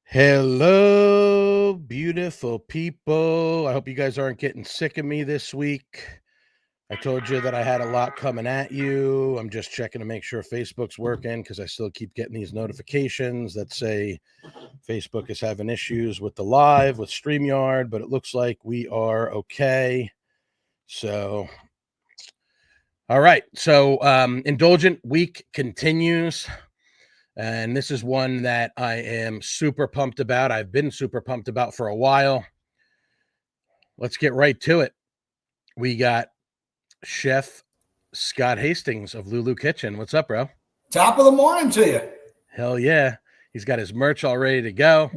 Hello, beautiful people. I hope you guys aren't getting sick of me this week. I told you that I had a lot coming at you. I'm just checking to make sure Facebook's working because I still keep getting these notifications that say Facebook is having issues with the live, with StreamYard, but it looks like we are okay. So, all right. So, Indulgent Week continues. And this is one that I am super pumped about. I've been super pumped about for a while. Let's get right to it. We got Chef Scott Hastings of Lulu Kitchen. What's up, bro? Top of the morning to you. Hell yeah. He's got his merch all ready to go.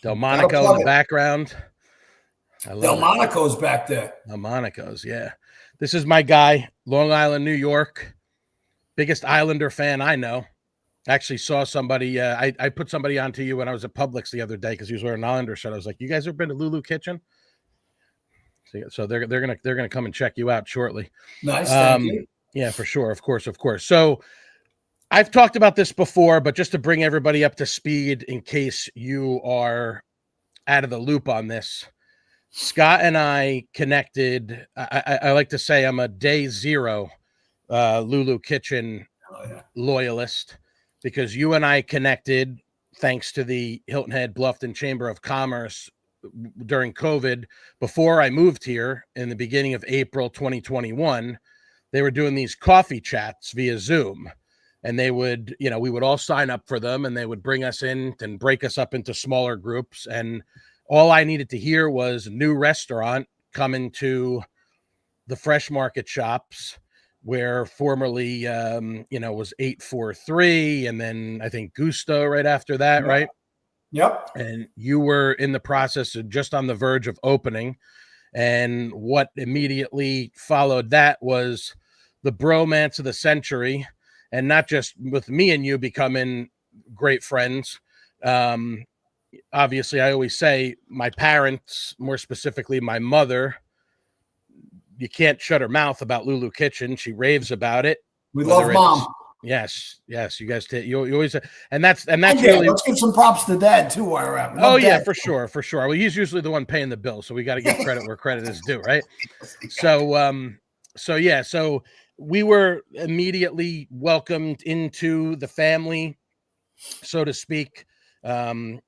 Delmonico in the background. Delmonico's back there. Delmonico's, yeah. This is my guy, Long Island, New York. Biggest Islander fan I know. Actually saw somebody, I put somebody onto you when I was at Publix the other day because he was wearing an Islander shirt. I was like, you guys ever been to Lulu Kitchen? So they're gonna come and check you out shortly. Nice, thank you. Yeah, for sure. Of course. So I've talked about this before, but just to bring everybody up to speed in case you are out of the loop on this, Scott and I connected. I like to say I'm a day zero Lulu Kitchen loyalist because you and I connected thanks to the Hilton Head Bluffton Chamber of Commerce during COVID. Before I moved here in the beginning of April 2021, they were doing these coffee chats via Zoom. And they would, we would all sign up for them and they would bring us in and break us up into smaller groups. And all I needed to hear was a new restaurant coming to the Fresh Market shops where formerly, was 843. And then I think Gusto right after that, right? Yep. And you were in the process of just on the verge of opening. And what immediately followed that was the bromance of the century. And not just with me and you becoming great friends. Obviously, I always say my parents, more specifically my mother, you can't shut her mouth about Lulu Kitchen. She raves about it. We love Mom. Yes. You guys, you always, and that's really. Let's give some props to Dad too while we're at. Oh yeah, for sure. Well, he's usually the one paying the bill, so we got to give credit where credit is due, right? So we were immediately welcomed into the family, so to speak. You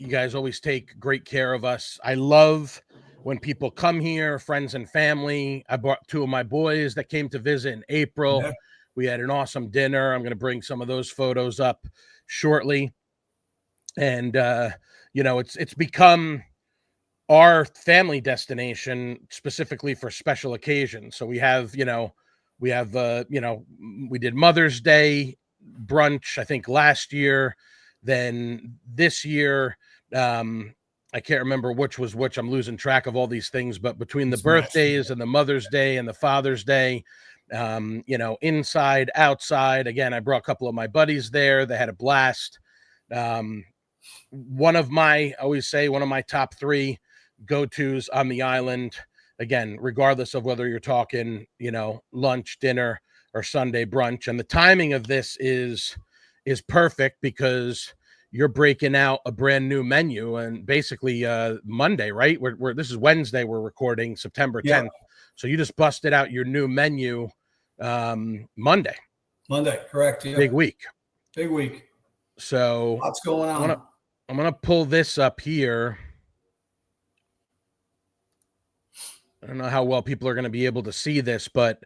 guys always take great care of us. I love when people come here, friends and family. I brought two of my boys that came to visit in April. Yeah. We had an awesome dinner. I'm going to bring some of those photos up shortly. And, it's become our family destination specifically for special occasions. So we did Mother's Day brunch, I think last year. Then this year, I can't remember which was which. I'm losing track of all these things, but between the birthdays and the Mother's Day and the Father's Day, inside, outside, again, I brought a couple of my buddies there. They had a blast. One of my top three go-tos on the island, again, regardless of whether you're talking, lunch, dinner, or Sunday brunch. And the timing of this is perfect because you're breaking out a brand new menu and basically Monday, right? This is Wednesday. We're recording September 10th. Yeah. So you just busted out your new menu Monday. Monday, correct. Yeah. Big week. So what's going on? I'm going to pull this up here. I don't know how well people are going to be able to see this, but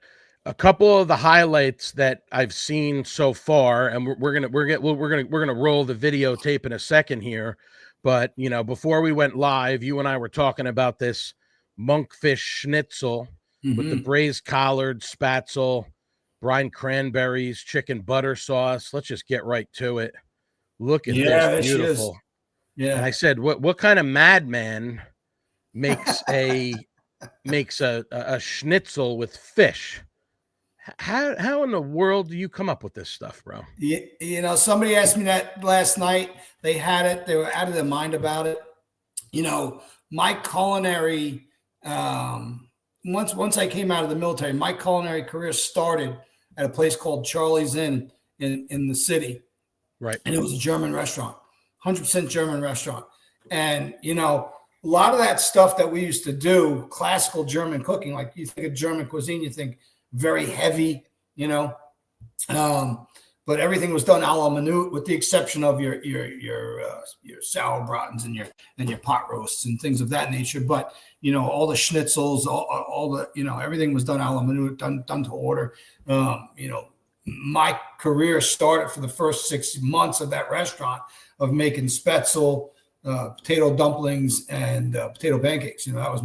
a couple of the highlights that I've seen so far, and we're gonna roll the videotape in a second here. But before we went live, you and I were talking about this monkfish schnitzel with the braised collard, spatzel, brine cranberries, chicken butter sauce. Let's just get right to it. Look at this, beautiful. Yeah. And I said, what kind of madman makes a schnitzel with fish? How in the world do you come up with this stuff, bro? You know, somebody asked me that last night. They had it. They were out of their mind about it. You know, my culinary, once I came out of the military, my culinary career started at a place called Charlie's Inn in the city. Right. And it was a German restaurant, 100% German restaurant. And, you know, a lot of that stuff that we used to do, classical German cooking, like you think of German cuisine, you think very heavy, you know, but everything was done a la minute, with the exception of your sauerbraten and your pot roasts and things of that nature. But you know, all the schnitzels, all the, you know, everything was done a la minute, done to order. You know, my career started for the first 6 months of that restaurant of making spätzle, potato dumplings, and potato pancakes. You know, that was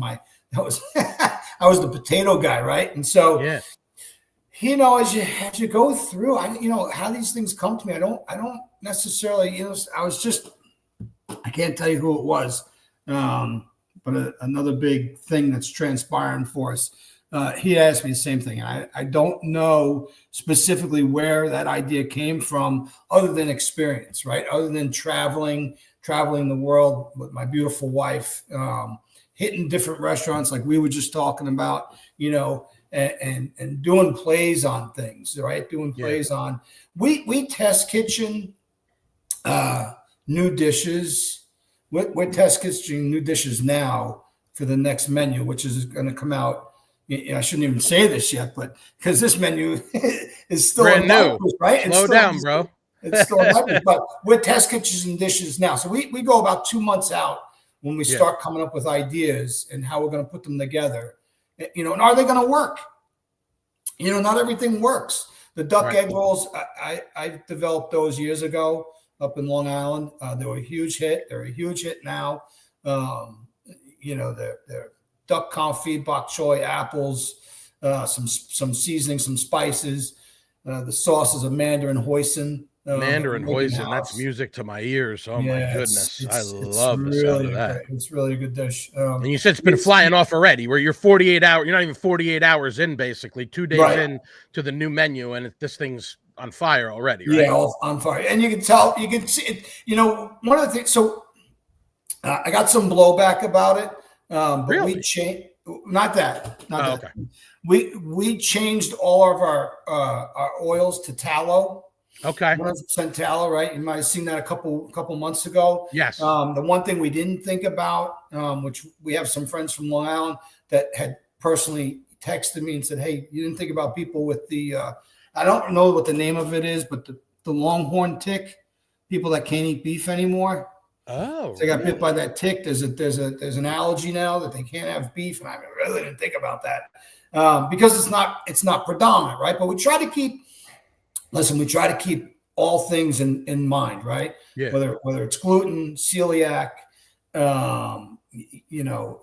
I was the potato guy, right? And so, yeah. You know, as you go through, you know, how these things come to me. I don't necessarily, you know, I can't tell you who it was, but another big thing that's transpiring for us. He asked me the same thing. I don't know specifically where that idea came from, other than experience, right? Other than traveling the world with my beautiful wife, hitting different restaurants like we were just talking about, you know. And doing plays on things, right? Doing plays on. We test kitchen new dishes. We're test kitchen new dishes now for the next menu, which is going to come out. I shouldn't even say this yet, but because this menu is still brand new, right? Slow down, bro. It's still in but we're test kitchens and dishes now. So we go about 2 months out when we start coming up with ideas and how we're going to put them together. You know, and are they going to work? You know, not everything works. The duck egg rolls, I developed those years ago up in Long Island. They were a huge hit. They're a huge hit now. You know, they're duck confit, bok choy, apples, some seasoning, some spices. The sauce is a mandarin hoisin. Mandarin hoisin, that's music to my ears. Oh my goodness, I love the sound of that. It's really a good dish. And you said it's been flying off already. Where you're 48 hours, you're not even 48 hours in, basically 2 days in to the new menu, and this thing's on fire already, right? Yeah, on fire, and you can tell, you can see it. You know, one of the things. So I got some blowback about it, but really? We changed. Not that. Okay. We changed all of our oils to tallow. Okay. 100% tallow, right? You might have seen that a couple months ago. Yes. The one thing we didn't think about, which we have some friends from Long Island that had personally texted me and said, "Hey, you didn't think about people with the I don't know what the name of it is, but the longhorn tick, people that can't eat beef anymore." Oh, so they got bit by that tick. There's an allergy now that they can't have beef, and I really didn't think about that because it's not predominant, right? But we try to keep. Listen, we try to keep all things in mind, right? Yeah. Whether it's gluten, celiac, you know,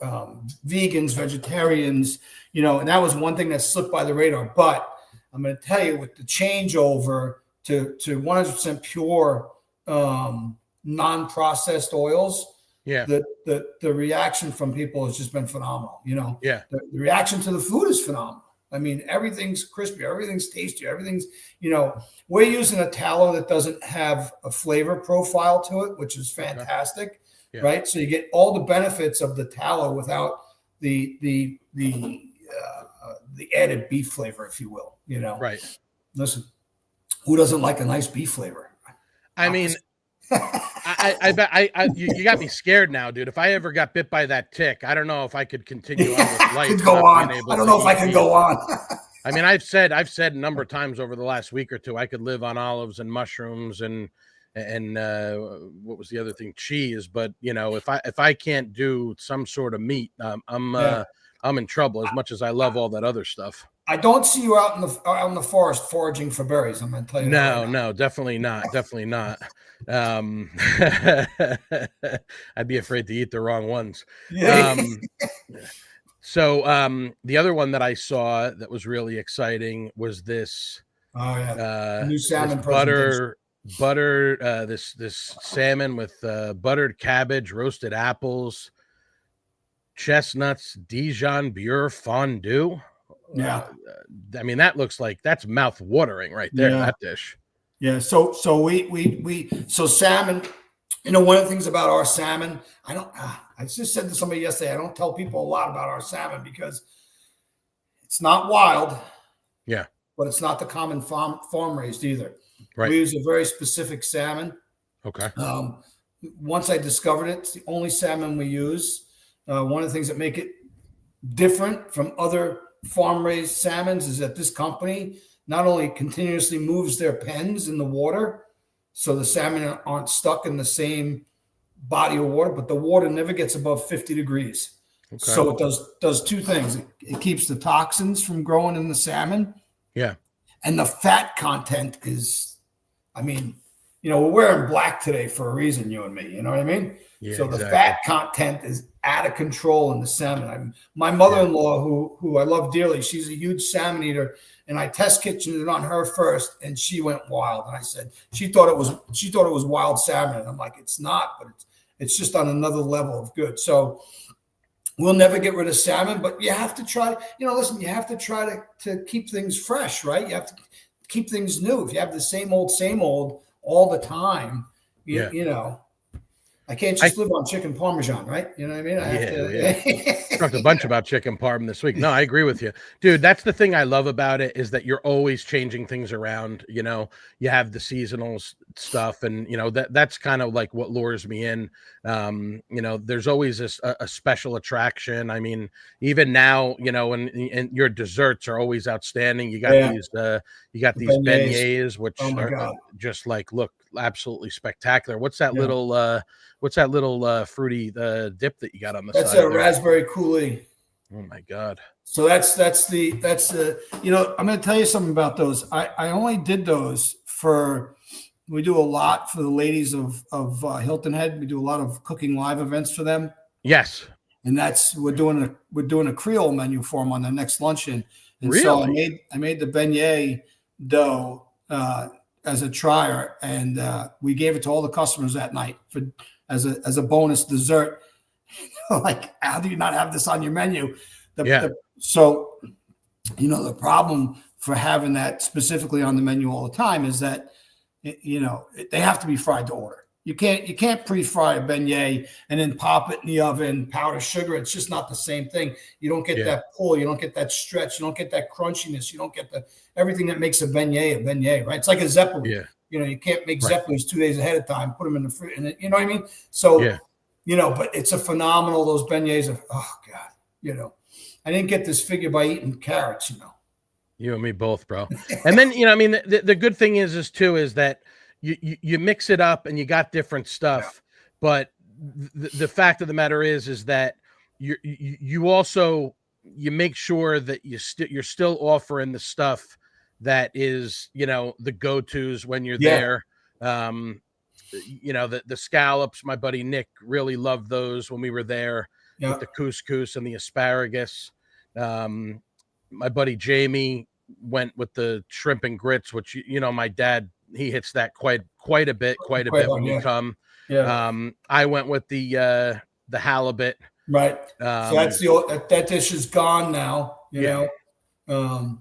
vegans, vegetarians, you know, and that was one thing that slipped by the radar. But I'm going to tell you, with the changeover to 100% pure, non-processed oils, the reaction from people has just been phenomenal. You know, the reaction to the food is phenomenal. I mean, everything's crispy, everything's tasty, everything's, you know, we're using a tallow that doesn't have a flavor profile to it, which is fantastic, right? So you get all the benefits of the tallow without the added beef flavor, if you will, you know? Right. Listen, who doesn't like a nice beef flavor? I mean, I bet you got me scared now, dude. If I ever got bit by that tick, I don't know if I could continue on with life. Could go on. I don't know if I can go on. I mean, I've said a number of times over the last week or two, I could live on olives and mushrooms and what was the other thing? Cheese. But you know, if I can't do some sort of meat, I'm in trouble. As much as I love all that other stuff. I don't see you out in the forest foraging for berries. I'm going to tell you. No, definitely not. Definitely not. I'd be afraid to eat the wrong ones. So the other one that I saw that was really exciting was this. New salmon butter. This salmon with buttered cabbage, roasted apples, chestnuts, Dijon beurre fondue. Yeah. I mean, that looks like that's mouth watering right there. Yeah. That dish. Yeah. So so salmon, one of the things about our salmon, I just said to somebody yesterday, I don't tell people a lot about our salmon because it's not wild, Yeah. but it's not the common farm raised either. Right. We use a very specific salmon. Okay. Once I discovered it, it's the only salmon we use. One of the things that make it different from other farm-raised salmons is that this company not only continuously moves their pens in the water, so the salmon aren't stuck in the same body of water, but the water never gets above 50 degrees. Okay. So it does two things. It keeps the toxins from growing in the salmon. Yeah. And the fat content is, we're wearing black today for a reason, you and me. You know what I mean? Yeah, so the fat content is out of control in the salmon. My mother-in-law, who I love dearly, she's a huge salmon eater, and I test kitchened it on her first, and she went wild. And I said she thought it was wild salmon, and I'm like, it's not, but it's just on another level of good. So we'll never get rid of salmon, but you have to try. Listen, you have to try to keep things fresh, right? You have to keep things new. If you have the same old all the time, you know. I can't just live on chicken parmesan, right? You know what I mean? I talked a bunch about chicken parm this week. No, I agree with you, dude. That's the thing I love about it is that you're always changing things around. You have the seasonal stuff, and that's kind of like what lures me in. There's always a special attraction. I mean, even now, and your desserts are always outstanding. You got these beignets, which are just like look absolutely spectacular. What's that little fruity dip that you got on the side? That's a raspberry coulis. Oh my God. So that's the I'm going to tell you something about those. I only did those we do a lot for the ladies of Hilton Head. We do a lot of cooking live events for them. Yes. And we're doing a Creole menu for them on the next luncheon. And really? So I made the beignet dough as a trier, and we gave it to all the customers that night as a bonus dessert. Like, how do you not have this on your menu? So the problem for having that specifically on the menu all the time is that they have to be fried to order. You can't pre-fry a beignet and then pop it in the oven, powder sugar. It's just not the same thing. You don't get that pull. You don't get that stretch. You don't get that crunchiness. You don't get everything that makes a beignet, right? It's like a zeppelin. Yeah. You can't make zeppelins 2 days ahead of time, put them in the fridge. You know what I mean? So, but it's a phenomenal, those beignets are, oh God, I didn't get this figure by eating carrots, You and me both, bro. And then, the good thing is that you mix it up and you got different stuff, but the fact of the matter is that you also make sure that you're still offering the stuff that is the go-tos when you're there. The scallops, my buddy Nick really loved those when we were there with the couscous and the asparagus. My buddy Jamie went with the shrimp and grits, which my dad, he hits that quite a bit when you come. I went with the halibut. Right. So that's that dish is gone now. You know.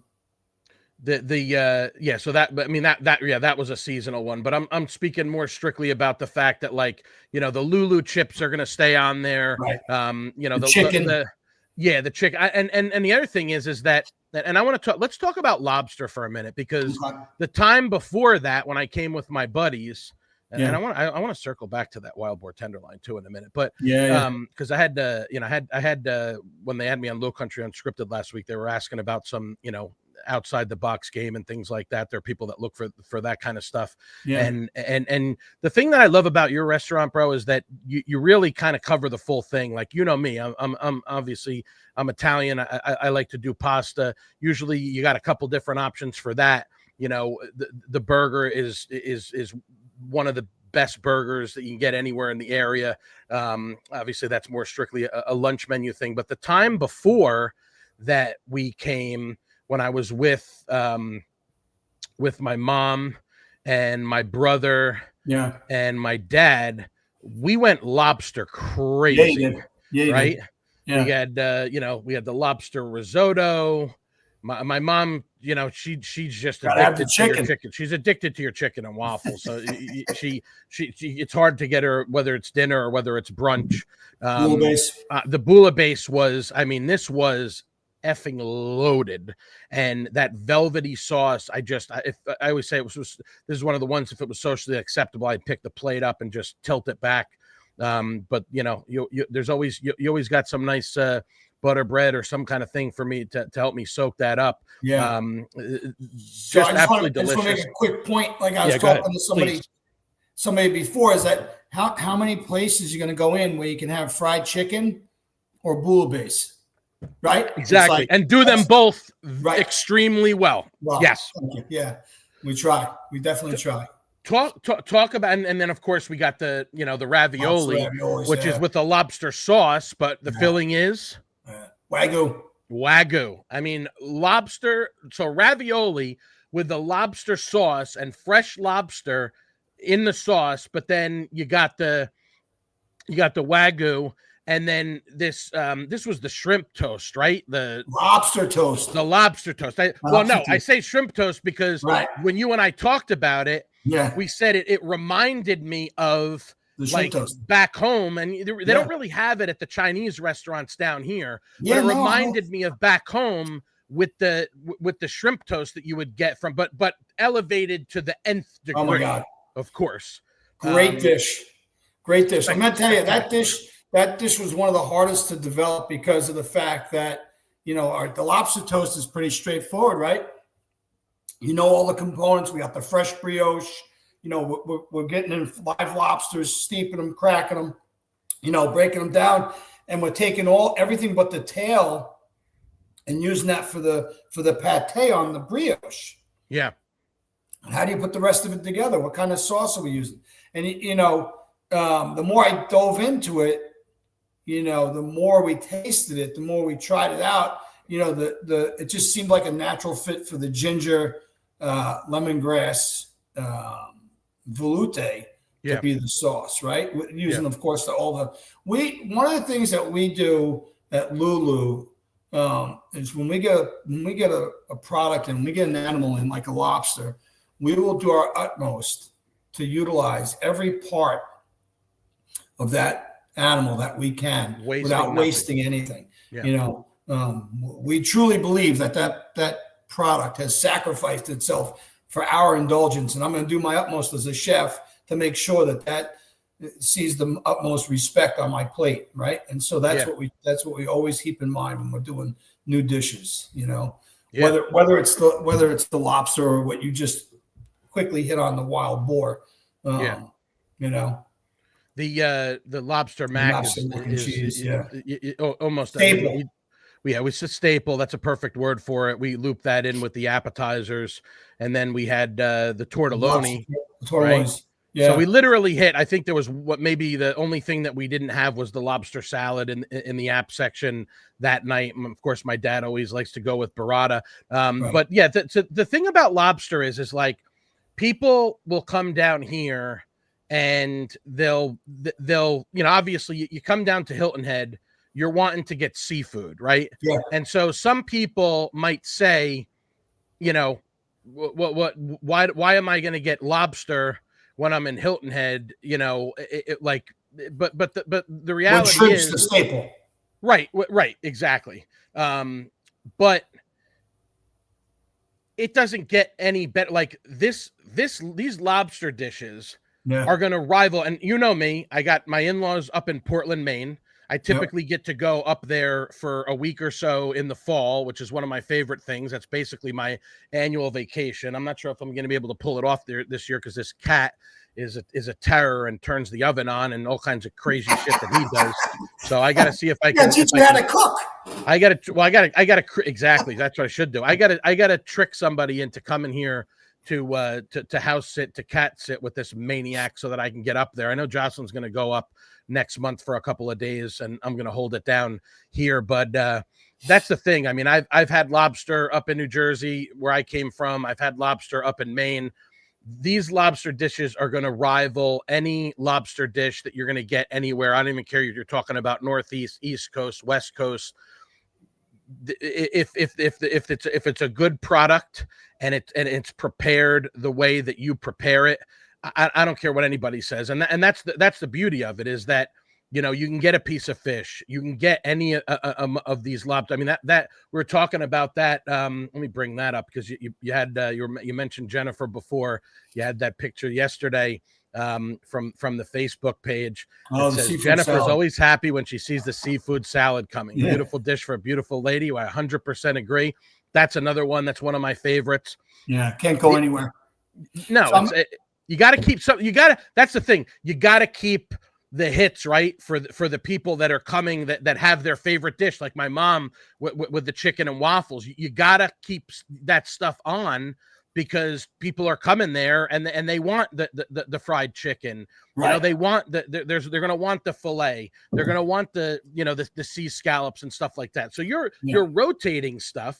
So that was a seasonal one, but I'm speaking more strictly about the fact that the Lulu chips are going to stay on there. Right. The chicken. The chicken. And the other thing is that, and I want to let's talk about lobster for a minute, because the time before that, when I came with my buddies, and I want to circle back to that wild boar tenderloin too in a minute, but because I had when they had me on Low Country Unscripted last week, they were asking about some outside the box game and things like that. There are people that look for that kind of stuff. And the thing that I love about your restaurant, bro, is that you really kind of cover the full thing. Like, me, I'm obviously I'm Italian. I like to do pasta. Usually you got a couple different options for that. The burger is one of the best burgers that you can get anywhere in the area. Obviously that's more strictly a lunch menu thing, but the time before that we came, when I was with my mom and my brother and my dad, we went lobster crazy. Right? Yeah. We had we had the lobster risotto, My mom, you know, she's just Gotta have the addicted to your chicken. chicken. She's addicted to your chicken and waffles. So she it's hard to get her, whether it's dinner or whether it's brunch. Bouillabaisse. The bouillabaisse was, I mean, this was effing loaded, and that velvety sauce. I always say this is one of the ones, if it was socially acceptable, I'd pick the plate up and just tilt it back. But you know, there's always you always got some nice butter bread or some kind of thing for me to help me soak that up. Yeah. Just absolutely delicious. I just want to make a quick point. Like I was talking to somebody before, is that how many places you're going to go in where you can have fried chicken or bouillabaisse, right? Exactly. Like, and do them both extremely well. Yes. Yeah. We try. We definitely try. Talk about, and then of course we got the, you know, the ravioli, which is with a lobster sauce, but the filling is Wagyu. I mean, lobster. So ravioli with the lobster sauce and fresh lobster in the sauce, but then you got the Wagyu, and then this was the shrimp toast, right? The lobster toast. The lobster toast. I say shrimp toast because when you and I talked about it, we said it reminded me of like back home, and they don't really have it at the Chinese restaurants down here. But it reminded me of back home with the shrimp toast that you would get from, but elevated to the nth degree. Oh my God! Of course, great dish. I'm gonna tell you that dish was one of the hardest to develop because of the fact that, you know, the lobster toast is pretty straightforward, right? You know all the components. We got the fresh brioche. You know, we're getting in live lobsters, steeping them, cracking them, you know, breaking them down, and we're taking everything but the tail and using that for the pate on the brioche. Yeah. And how do you put the rest of it together? What kind of sauce are we using? And you know, the more I dove into it, you know, the more we tasted it, the more we tried it out. You know, it just seemed like a natural fit for the ginger, lemongrass, velouté to be the sauce, right? Using, of course, one of the things that we do at Lulu is when we get a product and we get an animal in, like a lobster, we will do our utmost to utilize every part of that animal that we can without wasting anything. Yeah. You know, we truly believe that product has sacrificed itself for our indulgence, and I'm going to do my utmost as a chef to make sure that sees the utmost respect on my plate, right? And so that's what we always keep in mind when we're doing new dishes. You know, whether it's the lobster or what you just quickly hit on, the wild boar. You know, the lobster mac is almost staple. It's a staple. That's a perfect word for it. We looped that in with the appetizers, and then we had the tortelloni. Right? Yeah. So we literally hit. I think there was maybe the only thing that we didn't have was the lobster salad in the app section that night. And of course, my dad always likes to go with burrata. But yeah, the thing about lobster is like people will come down here and they'll you know, obviously you come down to Hilton Head, you're wanting to get seafood, right? Yeah. And so some people might say, you know, why am I going to get lobster when I'm in Hilton Head? You know, but the reality is the staple. Right, exactly. But it doesn't get any better. Like these lobster dishes are going to rival. And you know me, I got my in-laws up in Portland, Maine. I typically get to go up there for a week or so in the fall, which is one of my favorite things. That's basically my annual vacation. I'm not sure if I'm going to be able to pull it off there this year because this cat is a terror and turns the oven on and all kinds of crazy shit that he does. So I got to see if I can teach you how to cook. I got to exactly. That's what I should do. I got to trick somebody into coming here to house sit, to cat sit with this maniac so that I can get up there. I know Jocelyn's going to go up next month for a couple of days and I'm going to hold it down here. But that's the thing. I mean, I've had lobster up in New Jersey where I came from. I've had lobster up in Maine. These lobster dishes are going to rival any lobster dish that you're going to get anywhere. I don't even care if you're talking about Northeast, East Coast, West Coast. if it's a good product and it's prepared the way that you prepare it, I don't care what anybody says, and that's the beauty of it, is that you can get a piece of fish, you can get any of these lobsters. I mean, that we were talking about that. Let me bring that up, because you had you mentioned Jennifer before. You had that picture yesterday from the Facebook page. Oh, it the says seafood Jennifer's salad. always happy when she sees the seafood salad coming. Yeah. Beautiful dish for a beautiful lady. I 100% agree. That's another one. That's one of my favorites. Yeah, can't go anywhere. No, So you got to keep something. That's the thing. You got to keep the hits, right, for the people that are coming, that have their favorite dish, like my mom with the chicken and waffles. You got to keep that stuff on, because people are coming there and they want the fried chicken. right. They want they're going to want the fillet. They're going to want the sea scallops and stuff like that. So you're rotating stuff.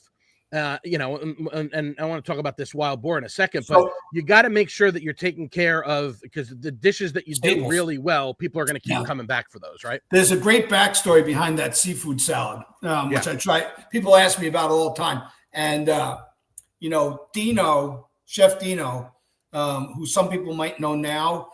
And I want to talk about this wild boar in a second, but you got to make sure that you're taking care of, because the dishes that you do really well, people are going to keep coming back for those, right? There's a great backstory behind that seafood salad, which I try. People ask me about all the time. And, Dino, Chef Dino, who some people might know now,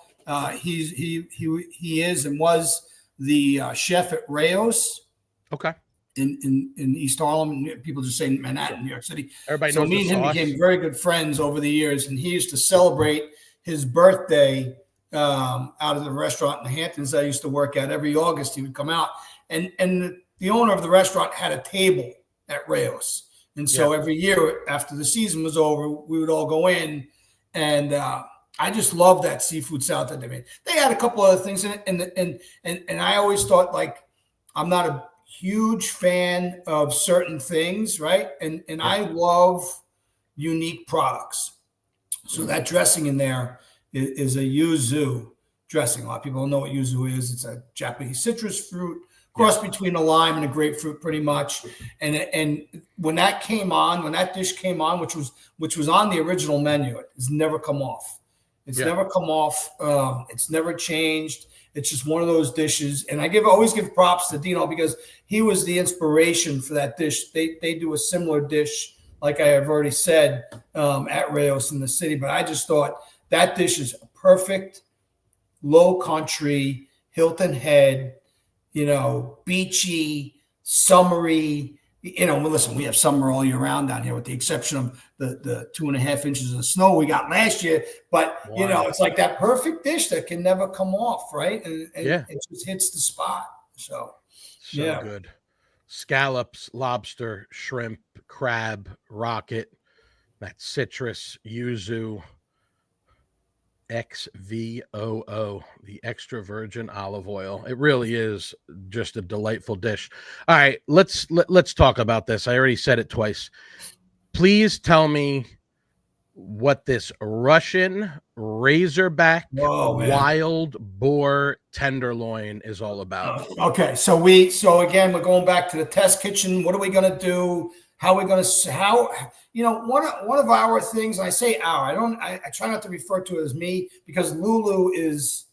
he is and was the chef at Rayo's. Okay. In East Harlem. People just say Manhattan, New York City. Everybody knows. So me and him became very good friends over the years, and he used to celebrate his birthday out of the restaurant in the Hamptons I used to work at. Every August he would come out, and the owner of the restaurant had a table at Rayo's, and so every year after the season was over, we would all go in, and I just love that seafood salad that they made. They had a couple other things in it, and I always thought, like, I'm not a huge fan of certain things, right? And I love unique products. So that dressing in there is a yuzu dressing. A lot of people don't know what yuzu is. It's a Japanese citrus fruit, cross between a lime and a grapefruit, pretty much. And when that dish came on, which was on the original menu, it's never come off. It's never come off. It's never changed. It's just one of those dishes. And I always give props to Dino, because he was the inspiration for that dish. They do a similar dish, like I have already said, at Rayo's in the city. But I just thought that dish is perfect, low country, Hilton Head, beachy, summery. Listen, we have summer all year round down here, with the exception of the 2.5 inches of snow we got last year. But, it's like that perfect dish that can never come off, right? And it just hits the spot. So good. Scallops, lobster, shrimp, crab, rocket, that citrus, yuzu, XVOO, the extra virgin olive oil. It really is just a delightful dish. All right, let's talk about this. I already said it twice. Please tell me what this Russian razorback wild boar tenderloin is all about. Okay, so again, we're going back to the test kitchen. What are we going to do? How are we going to, one of our things, and I say our, I try not to refer to it as me, because Lulu is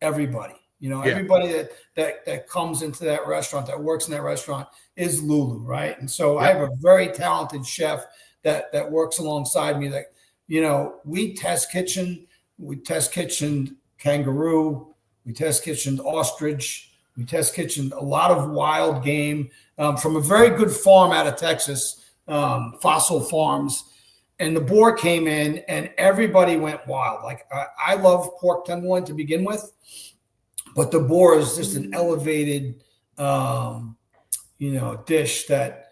everybody. Everybody that comes into that restaurant, that works in that restaurant, is Lulu, right? And so I have a very talented chef that works alongside me, that, we test kitchened kangaroo, we test kitchened ostrich, we test kitchened a lot of wild game from a very good farm out of Texas, Fossil Farms. And the boar came in and everybody went wild. Like, I love pork tenderloin to begin with, but the boar is just an elevated, dish that.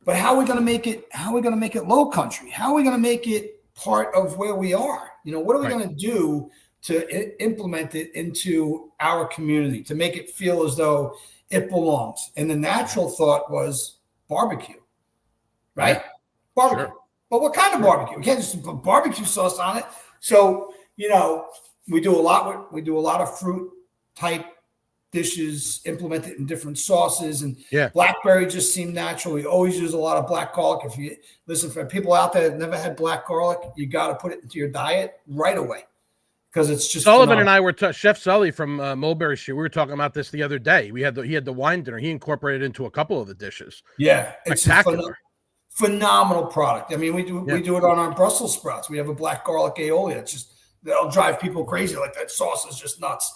But how are we going to make it? How are we going to make it low country? How are we going to make it part of where we are? What are we going to do to implement it into our community, to make it feel as though it belongs? And the natural thought was barbecue, right? Barbecue. Sure. But what kind of barbecue? We can't just put barbecue sauce on it. So, we do a lot of fruit type dishes, implemented in different sauces, and blackberry just seemed natural. We always use a lot of black garlic. If you listen, for people out there that never had black garlic, you got to put it into your diet right away. because it's just Sullivan and phenomenal. I were Chef Sully from Mulberry Street. We were talking about this the other day. He had the wine dinner. He incorporated it into a couple of the dishes. Yeah, it's a Spectacular. phenomenal product. I mean, we Yeah. do it on our Brussels sprouts. We have a black garlic aioli. It's just that'll drive people crazy. Like that sauce is just nuts.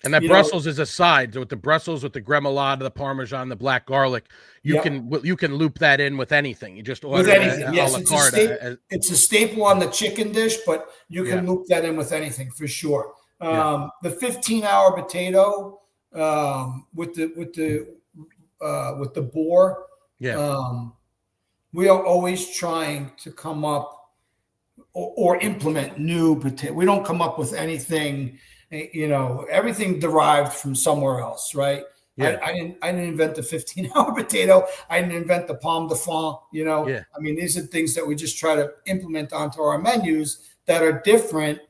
And that Brussels is a side. So with the Brussels, with the gremolata, the Parmesan, the black garlic, you can loop that in with anything. You just order with anything. a Yes, la carte. it's a staple on the chicken dish, but you can loop that in with anything for sure. The 15-hour potato with the boar. Yeah. We are always trying to come up or implement new potato. We don't come up with anything. Everything derived from somewhere else, right? Yeah. I didn't invent the 15-hour potato. I didn't invent the pomme de faune. Yeah. I mean, these are things that we just try to implement onto our menus that are different,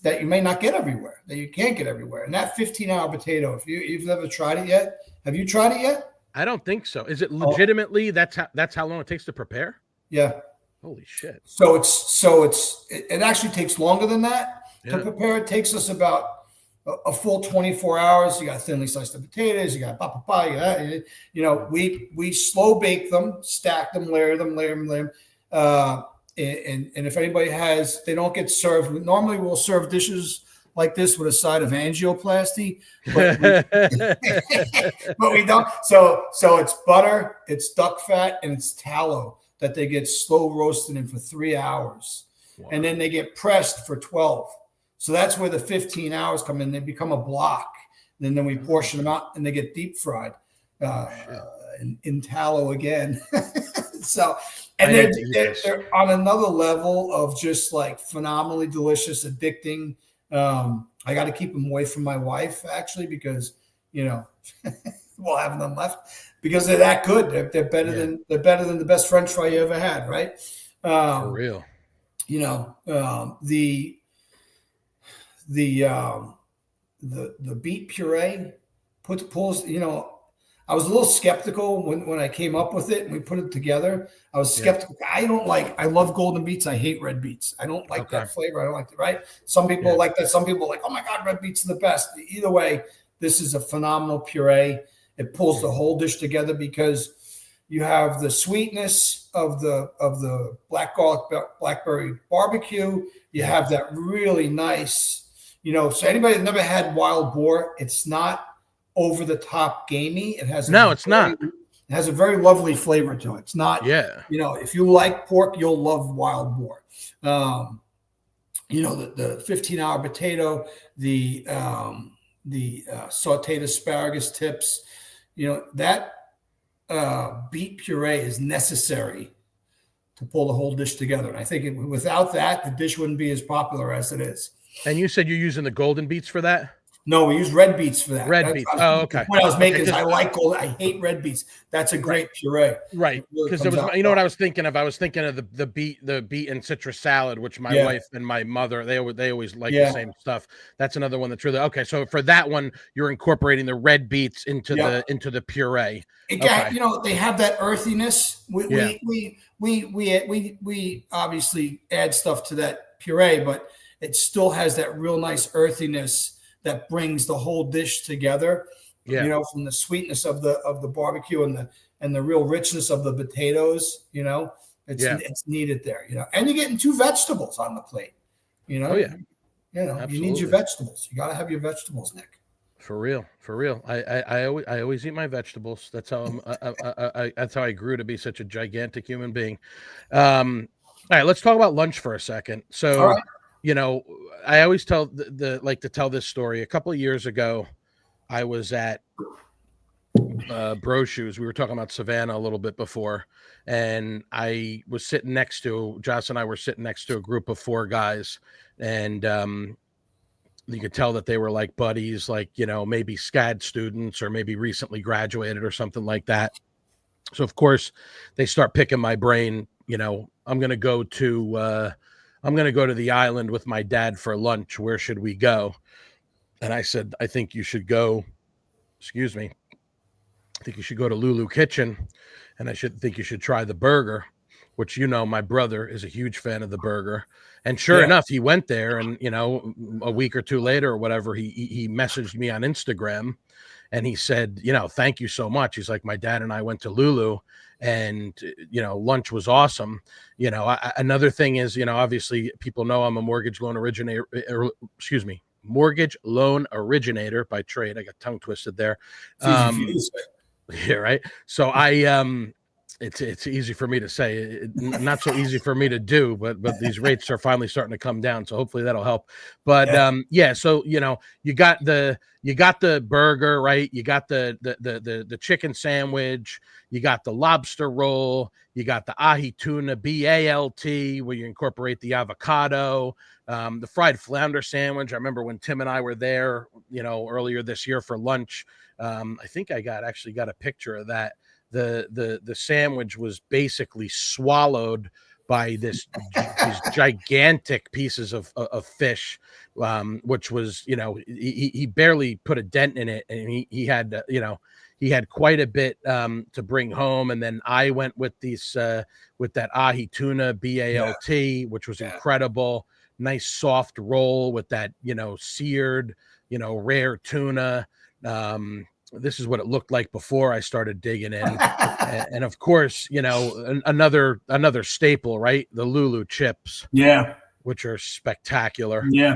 that you may not get everywhere, that you can't get everywhere. And that 15-hour potato, if you've never tried it yet, have you tried it yet? I don't think so. Is it legitimately that's how long it takes to prepare? Yeah. Holy shit. So it actually takes longer than that to prepare. It takes us about a full 24 hours. You got thinly sliced the potatoes, you got we slow bake them, stack them, layer them. And if anybody they don't get served. Normally we'll serve dishes like this with a side of angioplasty, but we don't. So it's butter, it's duck fat, and it's tallow that they get slow roasted in for 3 hours. Wow. And then they get pressed for 12. So that's where the 15 hours come in. They become a block. And then we portion them out and they get deep fried in tallow again. And they're on another level of just like phenomenally delicious, addicting. I got to keep them away from my wife, actually, because, we'll have them left because they're that good. They're better than the best French fry you ever had. Right. For real. The beet puree pulls, I was a little skeptical when I came up with it and we put it together. I was skeptical. I love golden beets. I hate red beets. I don't like that flavor. I don't like it. Right. Some people like that. Some people are like, oh my God, red beets are the best. Either way, this is a phenomenal puree. It pulls the whole dish together because you have the sweetness of the black garlic, blackberry barbecue. You have that really nice, so anybody that never had wild boar, it's not over the top gamey. It has not. It has a very lovely flavor to it. It's not, if you like pork, you'll love wild boar. The 15-hour potato, the sauteed asparagus tips, that beet puree is necessary to pull the whole dish together. And I think without that, the dish wouldn't be as popular as it is. And you said you're using the golden beets for that? No, we use red beets for that. Red beets. Oh, okay. What I was making is I like gold. I hate red beets. That's a great puree. Right. Because it was, what I was thinking of? I was thinking of the beet and citrus salad, which my wife and my mother, they always like the same stuff. That's another one that's really okay. So for that one, you're incorporating the red beets into the puree. They have that earthiness. We obviously add stuff to that puree, but it still has that real nice earthiness that brings the whole dish together. From the sweetness of the barbecue and the real richness of the potatoes. It's needed there. And you're getting 2 vegetables on the plate. You need your vegetables. You got to have your vegetables, Nick. For real. I always eat my vegetables. That's how that's how I grew to be such a gigantic human being. All right, let's talk about lunch for a second. So, I always tell like to tell this story. A couple of years ago, I was at Bro Shoes. We were talking about Savannah a little bit before, and I was sitting next to Joss and I were sitting next to a group of 4 guys, and you could tell that they were like buddies, like maybe SCAD students or maybe recently graduated or something like that. So of course, they start picking my brain. I'm gonna go to the island with my dad for lunch. Where should we go? And I said, I think you should go to Lulu Kitchen, and think you should try the burger. which, my brother is a huge fan of the burger. And sure enough, he went there, and, a week or two later or whatever, he messaged me on Instagram, and he said, thank you so much. He's like, my dad and I went to Lulu, and, lunch was awesome. Another thing is, obviously people know I'm a mortgage loan originator by trade. I got tongue twisted there. It's easy for you to say. Yeah, right. So it's easy for me to say, not so easy for me to do, but these rates are finally starting to come down, so hopefully that'll help. But so you got the burger, right? You got the chicken sandwich, you got the lobster roll, you got the ahi tuna BALT, where you incorporate the avocado, the fried flounder sandwich. I remember when Tim and I were there, earlier this year for lunch. I think I actually got a picture of that. The sandwich was basically swallowed by these gigantic pieces of fish, which was, he barely put a dent in it, and he had he had quite a bit to bring home. And then I went with with that ahi tuna BALT, which was incredible. Nice soft roll with that, seared, rare tuna. This is what it looked like before I started digging in. And of course, another staple, right? The Lulu chips. Yeah. Which are spectacular. Yeah.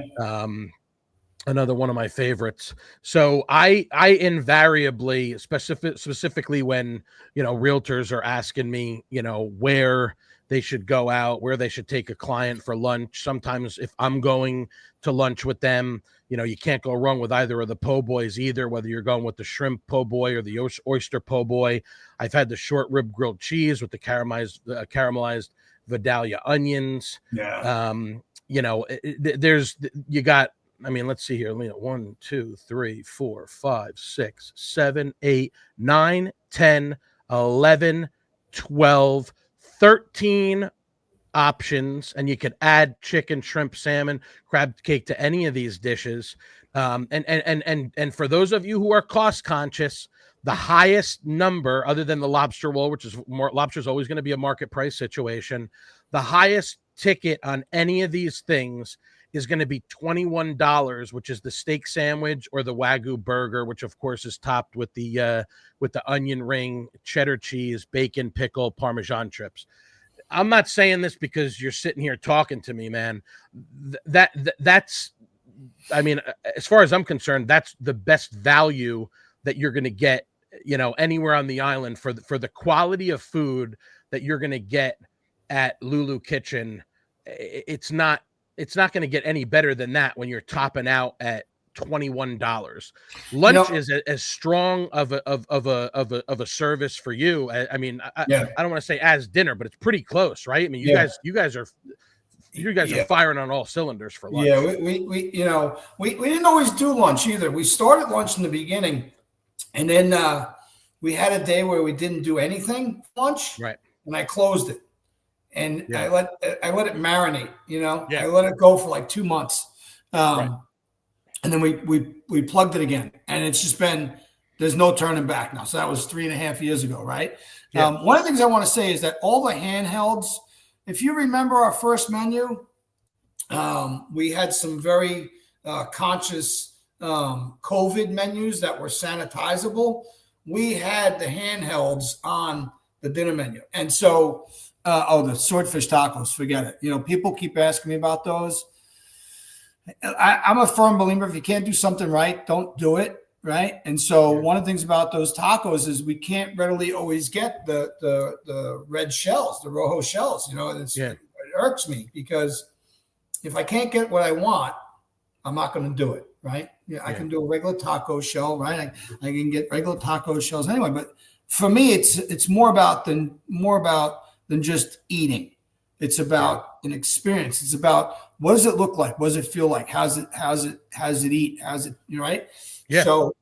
Another one of my favorites. So I invariably, specifically when, realtors are asking me, where they should go out, where they should take a client for lunch. Sometimes if I'm going to lunch with them, you can't go wrong with either of the po' boys either, whether you're going with the shrimp po' boy or the oyster po' boy. I've had the short rib grilled cheese with the caramelized Vidalia onions. Yeah. Let's see here. 1, 2, 3, 4, 5, 6, 7, 8, 9, 10, 11, 12, 13 options, and you could add chicken, shrimp, salmon, crab cake to any of these dishes. And for those of you who are cost conscious, the highest number, other than the lobster roll, which is lobster's always going to be a market price situation, the highest ticket on any of these things is going to be $21, which is the steak sandwich or the Wagyu burger, which of course is topped with the onion ring, cheddar cheese, bacon, pickle, Parmesan chips. I'm not saying this because you're sitting here talking to me, man. That's, as far as I'm concerned, that's the best value that you're going to get, anywhere on the island for the quality of food that you're going to get at Lulu Kitchen. It's not going to get any better than that when you're topping out at $21. Lunch is as strong of a service for you. I don't want to say as dinner, but it's pretty close, right? I mean, you guys are firing on all cylinders for lunch. Yeah, we didn't always do lunch either. We started lunch in the beginning, and then we had a day where we didn't do anything lunch, right? And I closed it, and I let it marinate. I let it go for like 2 months. Right. And then we plugged it again, and it's just been, there's no turning back now. So that was 3.5 years ago, right? Yeah. One of the things I want to say is that all the handhelds, if you remember our first menu, we had some very conscious COVID menus that were sanitizable. We had the handhelds on the dinner menu. And so, the swordfish tacos, forget it. People keep asking me about those. I'm a firm believer, if you can't do something right, don't do it, right? And so one of the things about those tacos is we can't readily always get the red shells, the rojo shells. It irks me, because if I can't get what I want, I'm not going to do it, right? I can do a regular taco shell, right? I can get regular taco shells anyway. But for me, it's more about than just eating. It's about an experience. It's about, what does it look like? What does it feel like? How's it eat? How's it, right? Yeah. So,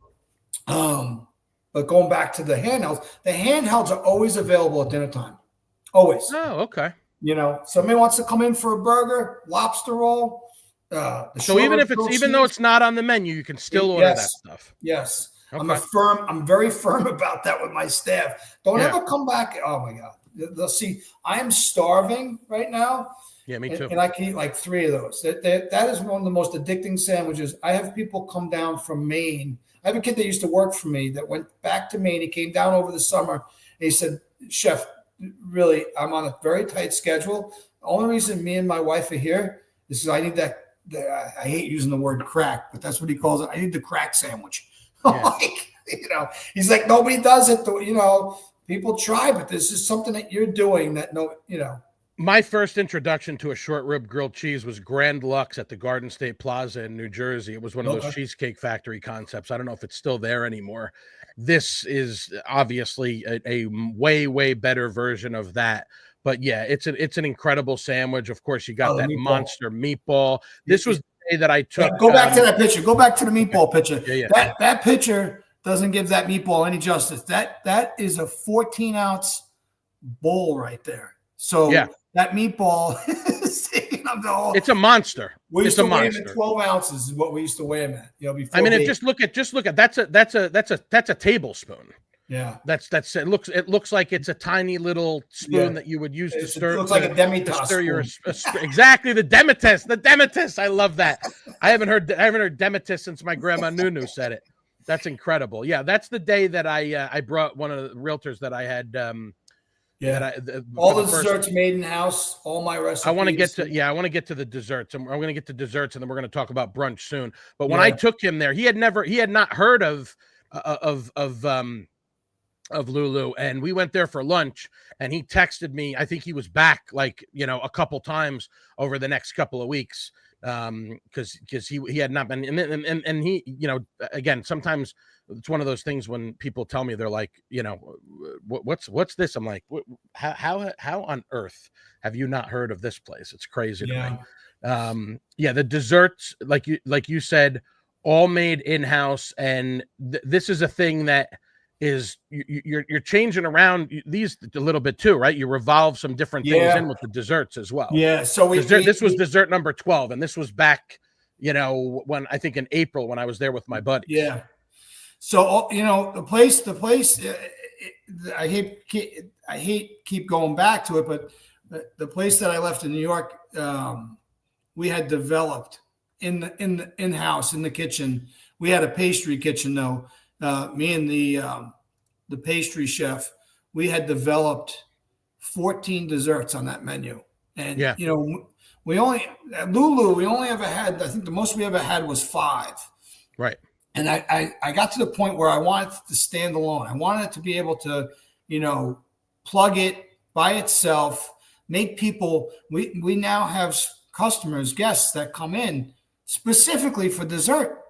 but going back to the handhelds are always available at dinner time. Always. Oh, okay. Somebody wants to come in for a burger, lobster roll. So even though it's not on the menu, you can still order that stuff. Yes. Okay. I'm very firm about that with my staff. Don't ever come back. Oh my God. They'll see I am starving right now. Yeah, me too. And I can eat like 3 of those. That is one of the most addicting sandwiches. I have people come down from Maine. I have a kid that used to work for me that went back to Maine. He came down over the summer and he said, Chef, really, I'm on a very tight schedule. The only reason me and my wife are here is I need that. I hate using the word crack, but that's what he calls it. I need the crack sandwich. Yeah. Like, he's like, nobody does it. People try, but this is something that you're doing that My first introduction to a short rib grilled cheese was Grand Lux at the Garden State Plaza in New Jersey. It was one of those Cheesecake Factory concepts. I don't know if it's still there anymore. This is obviously a way, way better version of that. But yeah, it's an incredible sandwich. Of course, you got that meatball. Monster meatball. This was the day that I took. Go back to that picture. Go back to the meatball picture. Yeah. That picture doesn't give that meatball any justice. That is a 14-ounce bowl right there. So yeah. That meatball is taking up the whole. It's a monster. We used to weigh him at 12 ounces is what we used to weigh him at. Before I mean, just look at that's a tablespoon. Yeah, it looks like it's a tiny little spoon that you would use to stir. It looks like a Demitas. Exactly, the Demitas. The Demitas. I love that. I haven't heard Demitas since my grandma Nunu said it. That's incredible. Yeah, that's the day that I brought one of the realtors that I had. All the desserts made in house. All my recipes. I want to get to the desserts. I'm going to get to desserts, and then we're going to talk about brunch soon. But when I took him there, he had not heard of Lulu, and we went there for lunch, and he texted me. I think he was back a couple times over the next couple of weeks because he had not been, and he again, sometimes it's one of those things when people tell me, they're like, what's this? I'm like, how on earth have you not heard of this place? It's crazy to me. The desserts, like you said, all made in-house, and this is a thing that is you're changing around these a little bit too, right? You revolve some different things in with the desserts as well. Yeah. So this was dessert number 12, and this was back, when I think in April when I was there with my buddies. Yeah. So the place. I hate keep going back to it, but the place that I left in New York, we had developed in-house in the kitchen. We had a pastry kitchen though. Me and the pastry chef, we had developed 14 desserts on that menu, and we only ever had. I think the most we ever had was 5. Right. And I got to the point where I wanted it to stand alone. I wanted it to be able to, plug it by itself, make people, we now have customers, guests that come in specifically for dessert.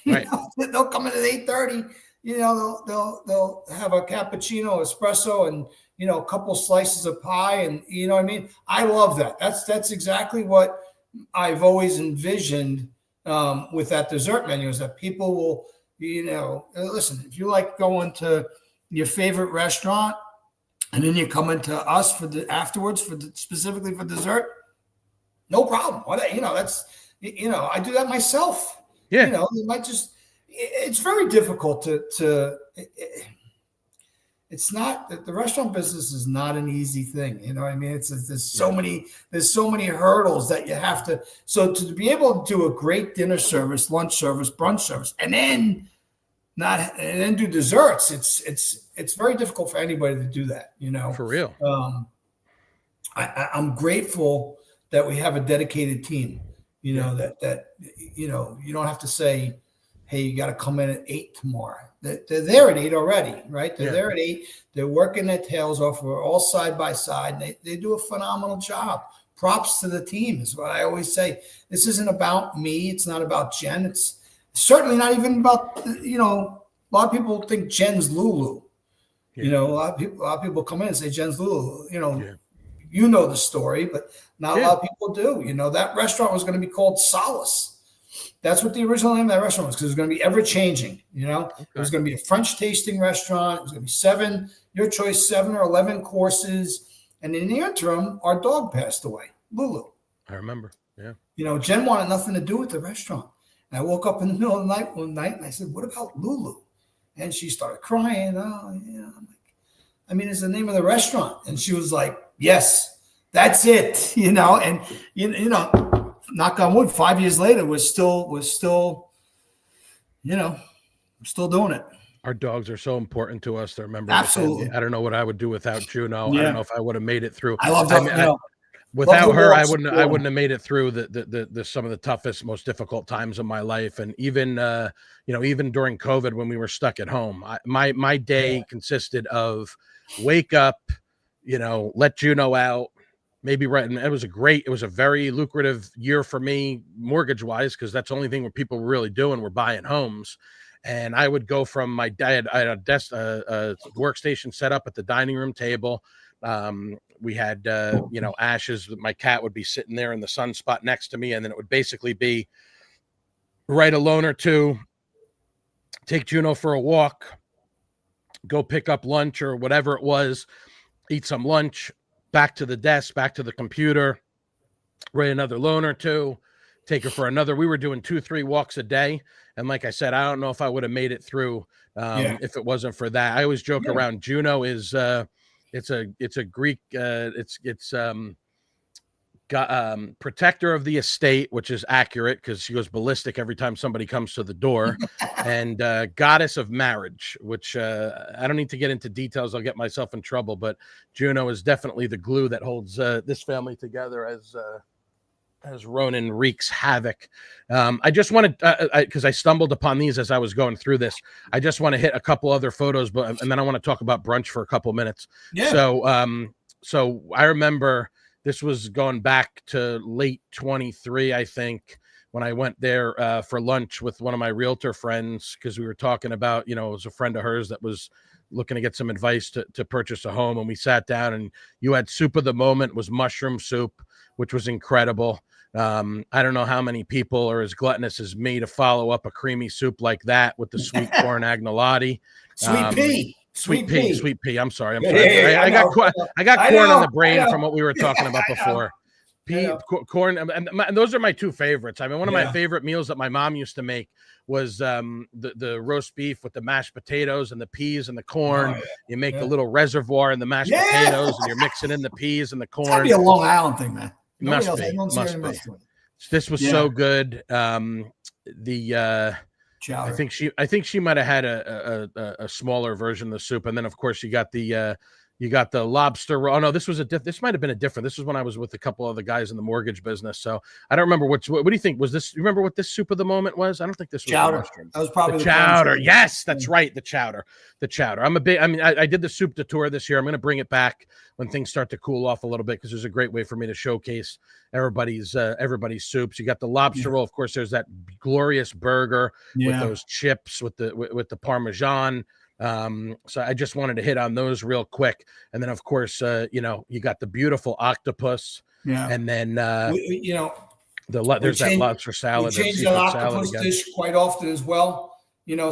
Right. They'll come in at 8:30, they'll have a cappuccino, espresso, and, a couple slices of pie. And what I mean? I love that. That's exactly what I've always envisioned with that dessert menu, is that people will, listen, if you like going to your favorite restaurant and then you're coming to us afterwards specifically for dessert, no problem. That's, I do that myself. Yeah. You might it's very difficult it's not, the restaurant business is not an easy thing. What I mean? There's so many hurdles that you have to, so to be able to do a great dinner service, lunch service, brunch service, and then do desserts, it's very difficult for anybody to do that, For real. I'm grateful that we have a dedicated team, that you don't have to say, hey, you got to come in at 8 tomorrow. They're there at 8 already, right? They're there at 8. They're working their tails off. We're all side by side. They do a phenomenal job. Props to the team is what I always say. This isn't about me. It's not about Jen. It's certainly not even about, a lot of people think Jen's Lulu. Yeah. A lot of people come in and say Jen's Lulu. You know the story, but not a lot of people do. That restaurant was going to be called Solace. That's what the original name of that restaurant was, because it was going to be ever changing. It was going to be a French tasting restaurant. It was going to be 7 or 11 courses. And in the interim, our dog passed away, Lulu. I remember. Yeah. Jen wanted nothing to do with the restaurant. And I woke up in the middle of the night one night and I said, what about Lulu? And she started crying. Oh, yeah. I'm like, I mean, it's the name of the restaurant. And she was like, yes, that's it. And knock on wood, 5 years later, we're still, still doing it. Our dogs are so important to us. They're members Absolutely. of the family. I don't know what I would do without Juno. Yeah. I don't know if I would have made it through. I love without her, I walks wouldn't have made it through the some of the toughest, most difficult times of my life. And even even during COVID when we were stuck at home, my day consisted of wake up, let Juno out, maybe right. And it was a very lucrative year for me mortgage wise, because that's the only thing where people were really doing, were buying homes. And I would go from my dad. I had a desk, a workstation set up at the dining room table. We had, Ashes. My cat would be sitting there in the sunspot next to me. And then it would basically be write a loan or two, take Juno for a walk, go pick up lunch or whatever it was, eat some lunch, back to the desk, back to the computer, write another loan or two, take her for another. We were doing 2-3 walks a day. And like I said, I don't know if I would have made it through if it wasn't for that. I always joke around. Juno is it's a Greek protector of the estate, which is accurate because she goes ballistic every time somebody comes to the door, and goddess of marriage, which I don't need to get into details. I'll get myself in trouble, but Juno is definitely the glue that holds this family together as Ronan wreaks havoc. I just wanted, because I stumbled upon these as I was going through this, I just want to hit a couple other photos, and then I want to talk about brunch for a couple minutes. Yeah. So I remember this was going back to late 23, I think, when I went there for lunch with one of my realtor friends, because we were talking about, it was a friend of hers that was looking to get some advice to purchase a home. And we sat down, and you had soup of the moment was mushroom soup, which was incredible. I don't know how many people are as gluttonous as me to follow up a creamy soup like that with the sweet corn agnolotti. Sweet pea. I'm sorry. I got corn on the brain from what we were talking about before. Corn, and those are my two favorites. I mean, one of my favorite meals that my mom used to make was the roast beef with the mashed potatoes and the peas and the corn. You make a little reservoir in the mashed potatoes, and you're mixing in the peas and the corn. It's gotta be a Long Island thing, man. Must be. This was so good. Chowder. I think she might have had a smaller version of the soup, and then of course you got the lobster. Oh no, this might have been a different. This was when I was with a couple other guys in the mortgage business, so I don't remember what do you think was this? You remember what this soup of the moment was? I don't think this was chowder. That was probably the chowder. Yes, that's right, the chowder. I did the soup tour this year. I'm going to bring it back when things start to cool off a little bit, because there's a great way for me to showcase everybody's soups. You got the lobster roll, of course. There's that glorious burger with those chips with the Parmesan. So I just wanted to hit on those real quick. And then of course, you got the beautiful octopus. Yeah. And then, there's that lobster salad. We change the octopus dish quite often as well.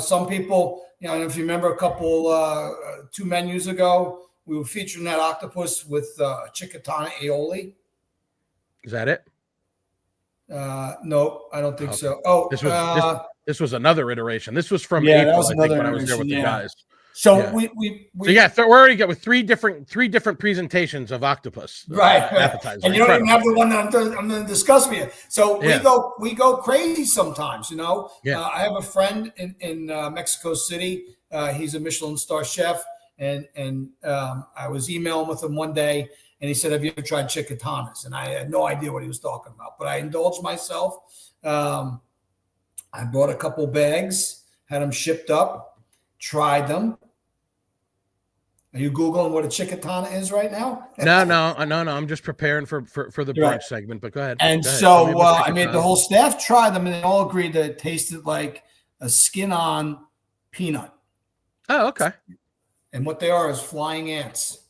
Some people, if you remember a couple, 2 menus ago, we were featuring that octopus with chickatana aioli. Is that it? No, I don't think so. Oh, this was another iteration. This was from April, I think, when I was there with the guys. So we we're already got with three different presentations of octopus. Appetizers. And you don't even have the one that I'm going to discuss with you. So we go crazy sometimes. I have a friend in Mexico City. He's a Michelin star chef, and I was emailing with him one day, and he said, "Have you ever tried chickatanas?" And I had no idea what he was talking about, but I indulged myself. I bought a couple bags, had them shipped up, tried them. Are you Googling what a chickatana is right now? No. I'm just preparing for the brunch segment, but go ahead. And so I made the whole staff try them, and they all agreed that it tasted like a skin-on peanut. Oh, okay. And what they are is flying ants.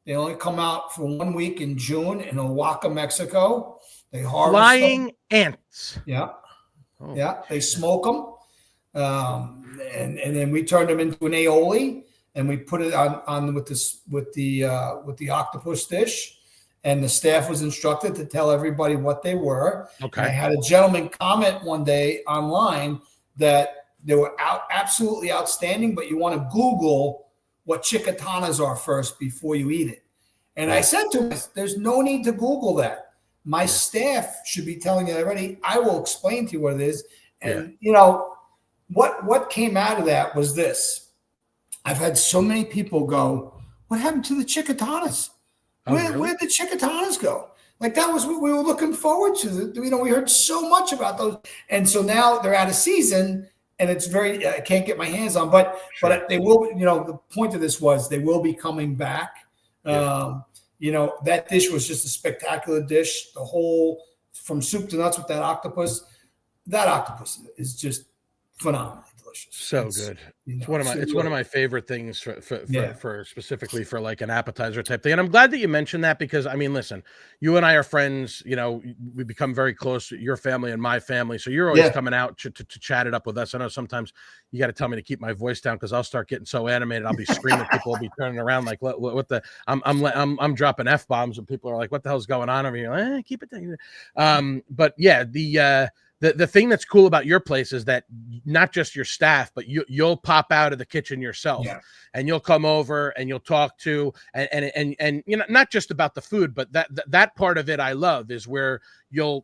They only come out for 1 week in June in Oaxaca, Mexico. They harvest flying ants. Yeah. Oh. Yeah, they smoke them, and then we turned them into an aioli, and we put it on with the octopus dish, and the staff was instructed to tell everybody what they were. Okay. And I had a gentleman comment one day online that they were absolutely outstanding, but you want to Google what chicatanas are first before you eat it. And I said to him, there's no need to Google that. My staff should be telling you already. I will explain to you what it is. And, what came out of that was this. I've had so many people go, what happened to the chicatanas? Where'd the chicatanas go? Like, that was what we were looking forward to. We heard so much about those. And so now they're out of season, and it's I can't get my hands on, but they will, the point of this was they will be coming back. That dish was just a spectacular dish. The whole, from soup to nuts with that octopus is just phenomenally delicious. So good. It's one of my favorite things for specifically for like an appetizer type thing. And I'm glad that you mentioned that, because I mean, listen, you and I are friends, we become very close, your family and my family. So you're always coming out to chat it up with us. I know sometimes you got to tell me to keep my voice down, because I'll start getting so animated. I'll be screaming. People will be turning around like, what the, I'm dropping F-bombs, and people are like, what the hell's going on over here? Like, keep it down. But yeah, the thing that's cool about your place is that not just your staff, but you'll pop out of the kitchen yourself, and you'll come over and you'll talk to, and not just about the food, but that part of it I love, is where you'll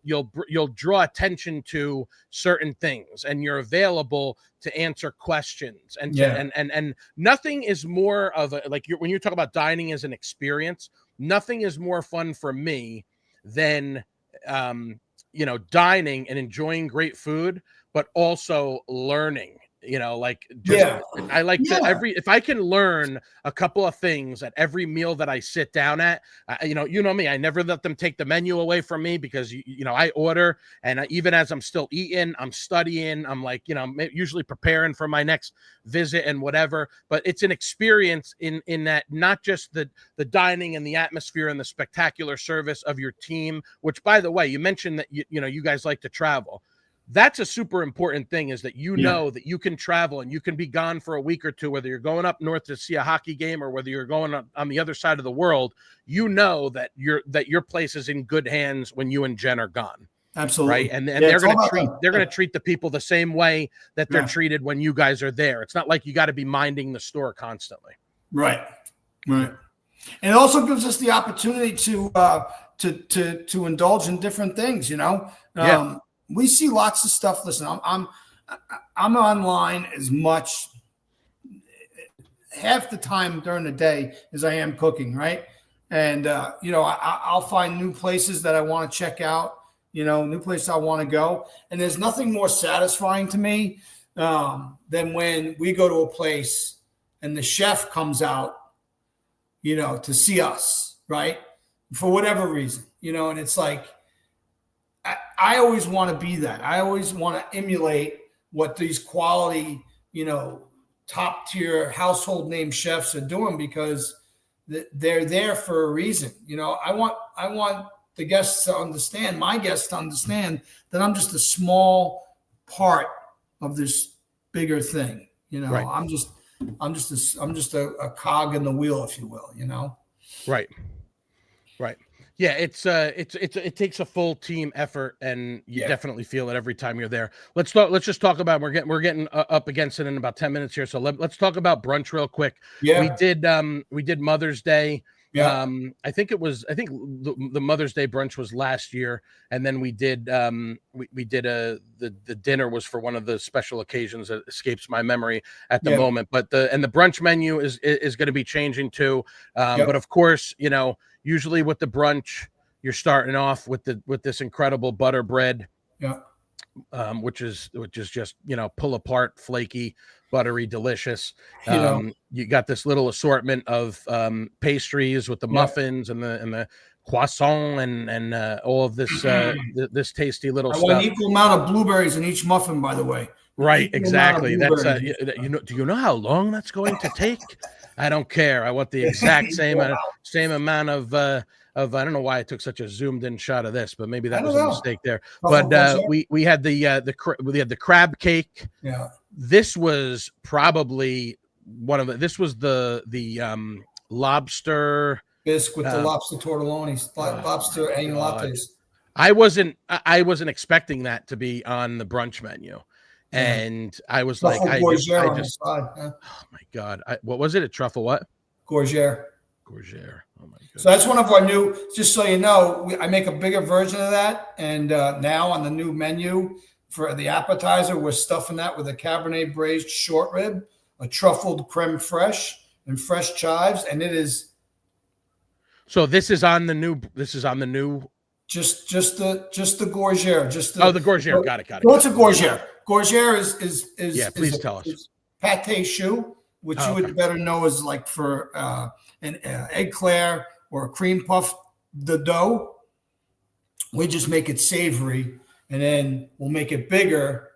draw attention to certain things, and you're available to answer questions, and nothing is more of a, like, when you talk about dining as an experience, nothing is more fun for me than dining and enjoying great food, but also learning, I like to if I can learn a couple of things at every meal that I sit down at, me, I never let them take the menu away from me, because, I order, and even as I'm still eating, I'm studying, I'm like, usually preparing for my next visit and whatever, but it's an experience in that, not just the dining and the atmosphere and the spectacular service of your team, which, by the way, you mentioned that, you guys like to travel. That's a super important thing, is that know that you can travel and you can be gone for a week or two, whether you're going up north to see a hockey game or whether you're going on the other side of the world. That your place is in good hands when you and Jen are gone. Absolutely. Right. And they're going to treat the people the same way that they're treated when you guys are there. It's not like you got to be minding the store constantly. Right. And it also gives us the opportunity to indulge in different things, we see lots of stuff. Listen, I'm online as much half the time during the day as I am cooking, right? And I'll find new places that I want to check out, new places I want to go. And there's nothing more satisfying to me than when we go to a place and the chef comes out, to see us, right? For whatever reason, and it's like, I always want to be that. I always want to emulate what these quality, top tier household name chefs are doing, because they're there for a reason. I want the guests to understand, my guests to understand, that I'm just a small part of this bigger thing. Right. I'm just a cog in the wheel, if you will. Right. Yeah, it takes a full team effort, and you definitely feel it every time you're there. Let's just talk about, we're getting up against it in about 10 minutes here. So let's talk about brunch real quick. Yeah. We did Mother's Day. Yeah. I think the Mother's Day brunch was last year, and then we did the dinner was for one of the special occasions that escapes my memory at the moment. But the brunch menu is going to be changing too. But of course, usually with the brunch, you're starting off with this incredible butter bread, which is just pull apart, flaky, buttery, delicious. You got this little assortment of pastries with the muffins and the croissant and all of this this tasty little stuff. I want an equal amount of blueberries in each muffin, by the way. Right, exactly. That's do you know how long that's going to take? I don't care. I want the exact same amount of I don't know why I took such a zoomed in shot of this, but maybe that was a mistake there. But we had the crab cake. Yeah. This was probably this was the lobster bisque with the lobster tortellonis, lobster and lattes. I wasn't expecting that to be on the brunch menu. Yeah. And I was Truffle like, Gorgère I on the just, side. Yeah. oh my God. What was it? A truffle what? Gorgère. Gorgère. Oh my So that's goodness. one of our new, just so you know, I make a bigger version of that. And now on the new menu for the appetizer, we're stuffing that with a Cabernet braised short rib, a truffled creme fraiche, and fresh chives. And it is So this is on the new, just the Gorgère, just oh, the the Gorgère. Got it. so it's a Gorgère. Gorgère Yeah, is please tell us. pâté choux, which you Okay. would better know as like for an egg clair or a cream puff. The dough, we just make it savory, and then we'll make it bigger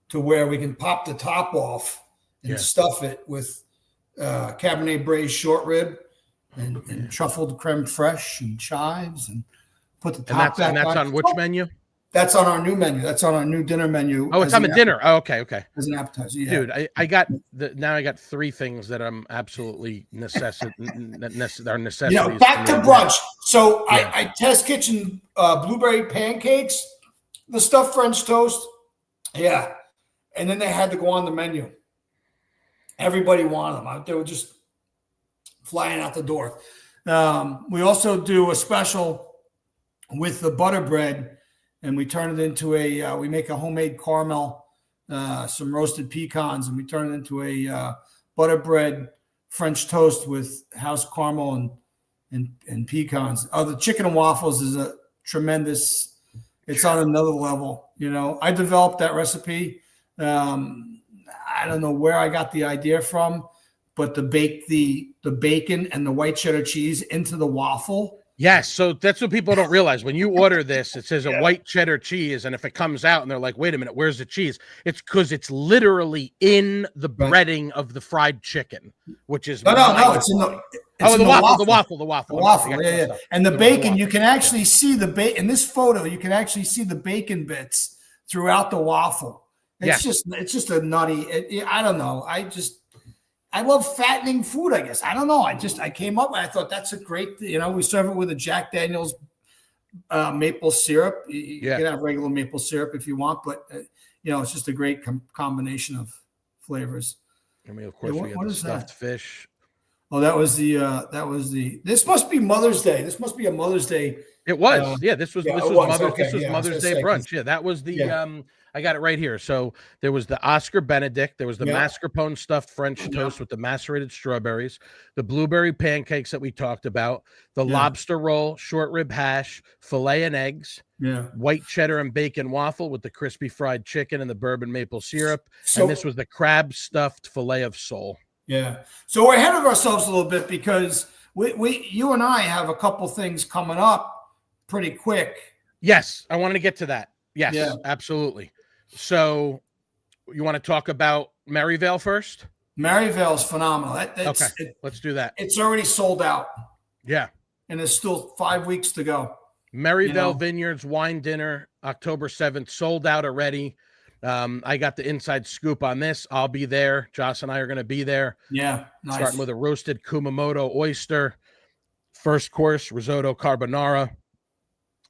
to where we can pop the top off and stuff it with Cabernet braised short rib and truffled creme fraiche and chives and put the top back and that's on which menu? That's on our new menu. That's on our new dinner menu. Oh, it's on the dinner. Oh, okay. As an appetizer. Yeah. Dude, I got now I got 3 things that I'm absolutely are necessities. Back to brunch. So I test kitchen blueberry pancakes, the stuffed French toast. Yeah. And then they had to go on the menu. Everybody wanted them. They were just flying out the door. We also do a special with the butter bread, and we turn it into we make a homemade caramel, some roasted pecans, and we turn it into a butter bread French toast with house caramel and pecans. Oh, the chicken and waffles is a tremendous, it's on another level. I developed that recipe. I don't know where I got the idea from, but to bake the bacon and the white cheddar cheese into the waffle. Yes, so that's what people don't realize. When you order this, it says a white cheddar cheese, and if it comes out and they're like, wait a minute, where's the cheese? It's because it's literally in the breading of the fried chicken, which is no, it's in the waffle. Yeah. And the bacon, you can actually see the bacon in this photo. You can actually see the bacon bits throughout the waffle. It's just a nutty. I don't know. I love fattening food, I guess. I don't know. I came up and I thought that's a great, we serve it with a Jack Daniel's maple syrup. You can have regular maple syrup if you want, but it's just a great combination of flavors. I mean, of course, we had the stuffed fish. Oh, this must be Mother's Day. This must be a Mother's Day. It was. This was Mother's Day brunch. Yeah, that was the I got it right here. So there was the Oscar Benedict, there was the mascarpone stuffed French toast with the macerated strawberries, the blueberry pancakes that we talked about, the lobster roll, short rib hash, filet and eggs, white cheddar and bacon waffle with the crispy fried chicken and the bourbon maple syrup, and this was the crab stuffed filet of sole. Yeah. So we're ahead of ourselves a little bit because you and I have a couple things coming up pretty quick. Yes, I wanted to get to that. Yes, absolutely. So you want to talk about Maryvale first? Maryvale's phenomenal. Let's do that. It's already sold out. Yeah. And there's still 5 weeks to go. Maryvale Vineyards wine dinner, October 7th, sold out already. I got the inside scoop on this. I'll be there. Joss and I are going to be there. Yeah. Nice. Starting with a roasted Kumamoto oyster. First course, risotto carbonara.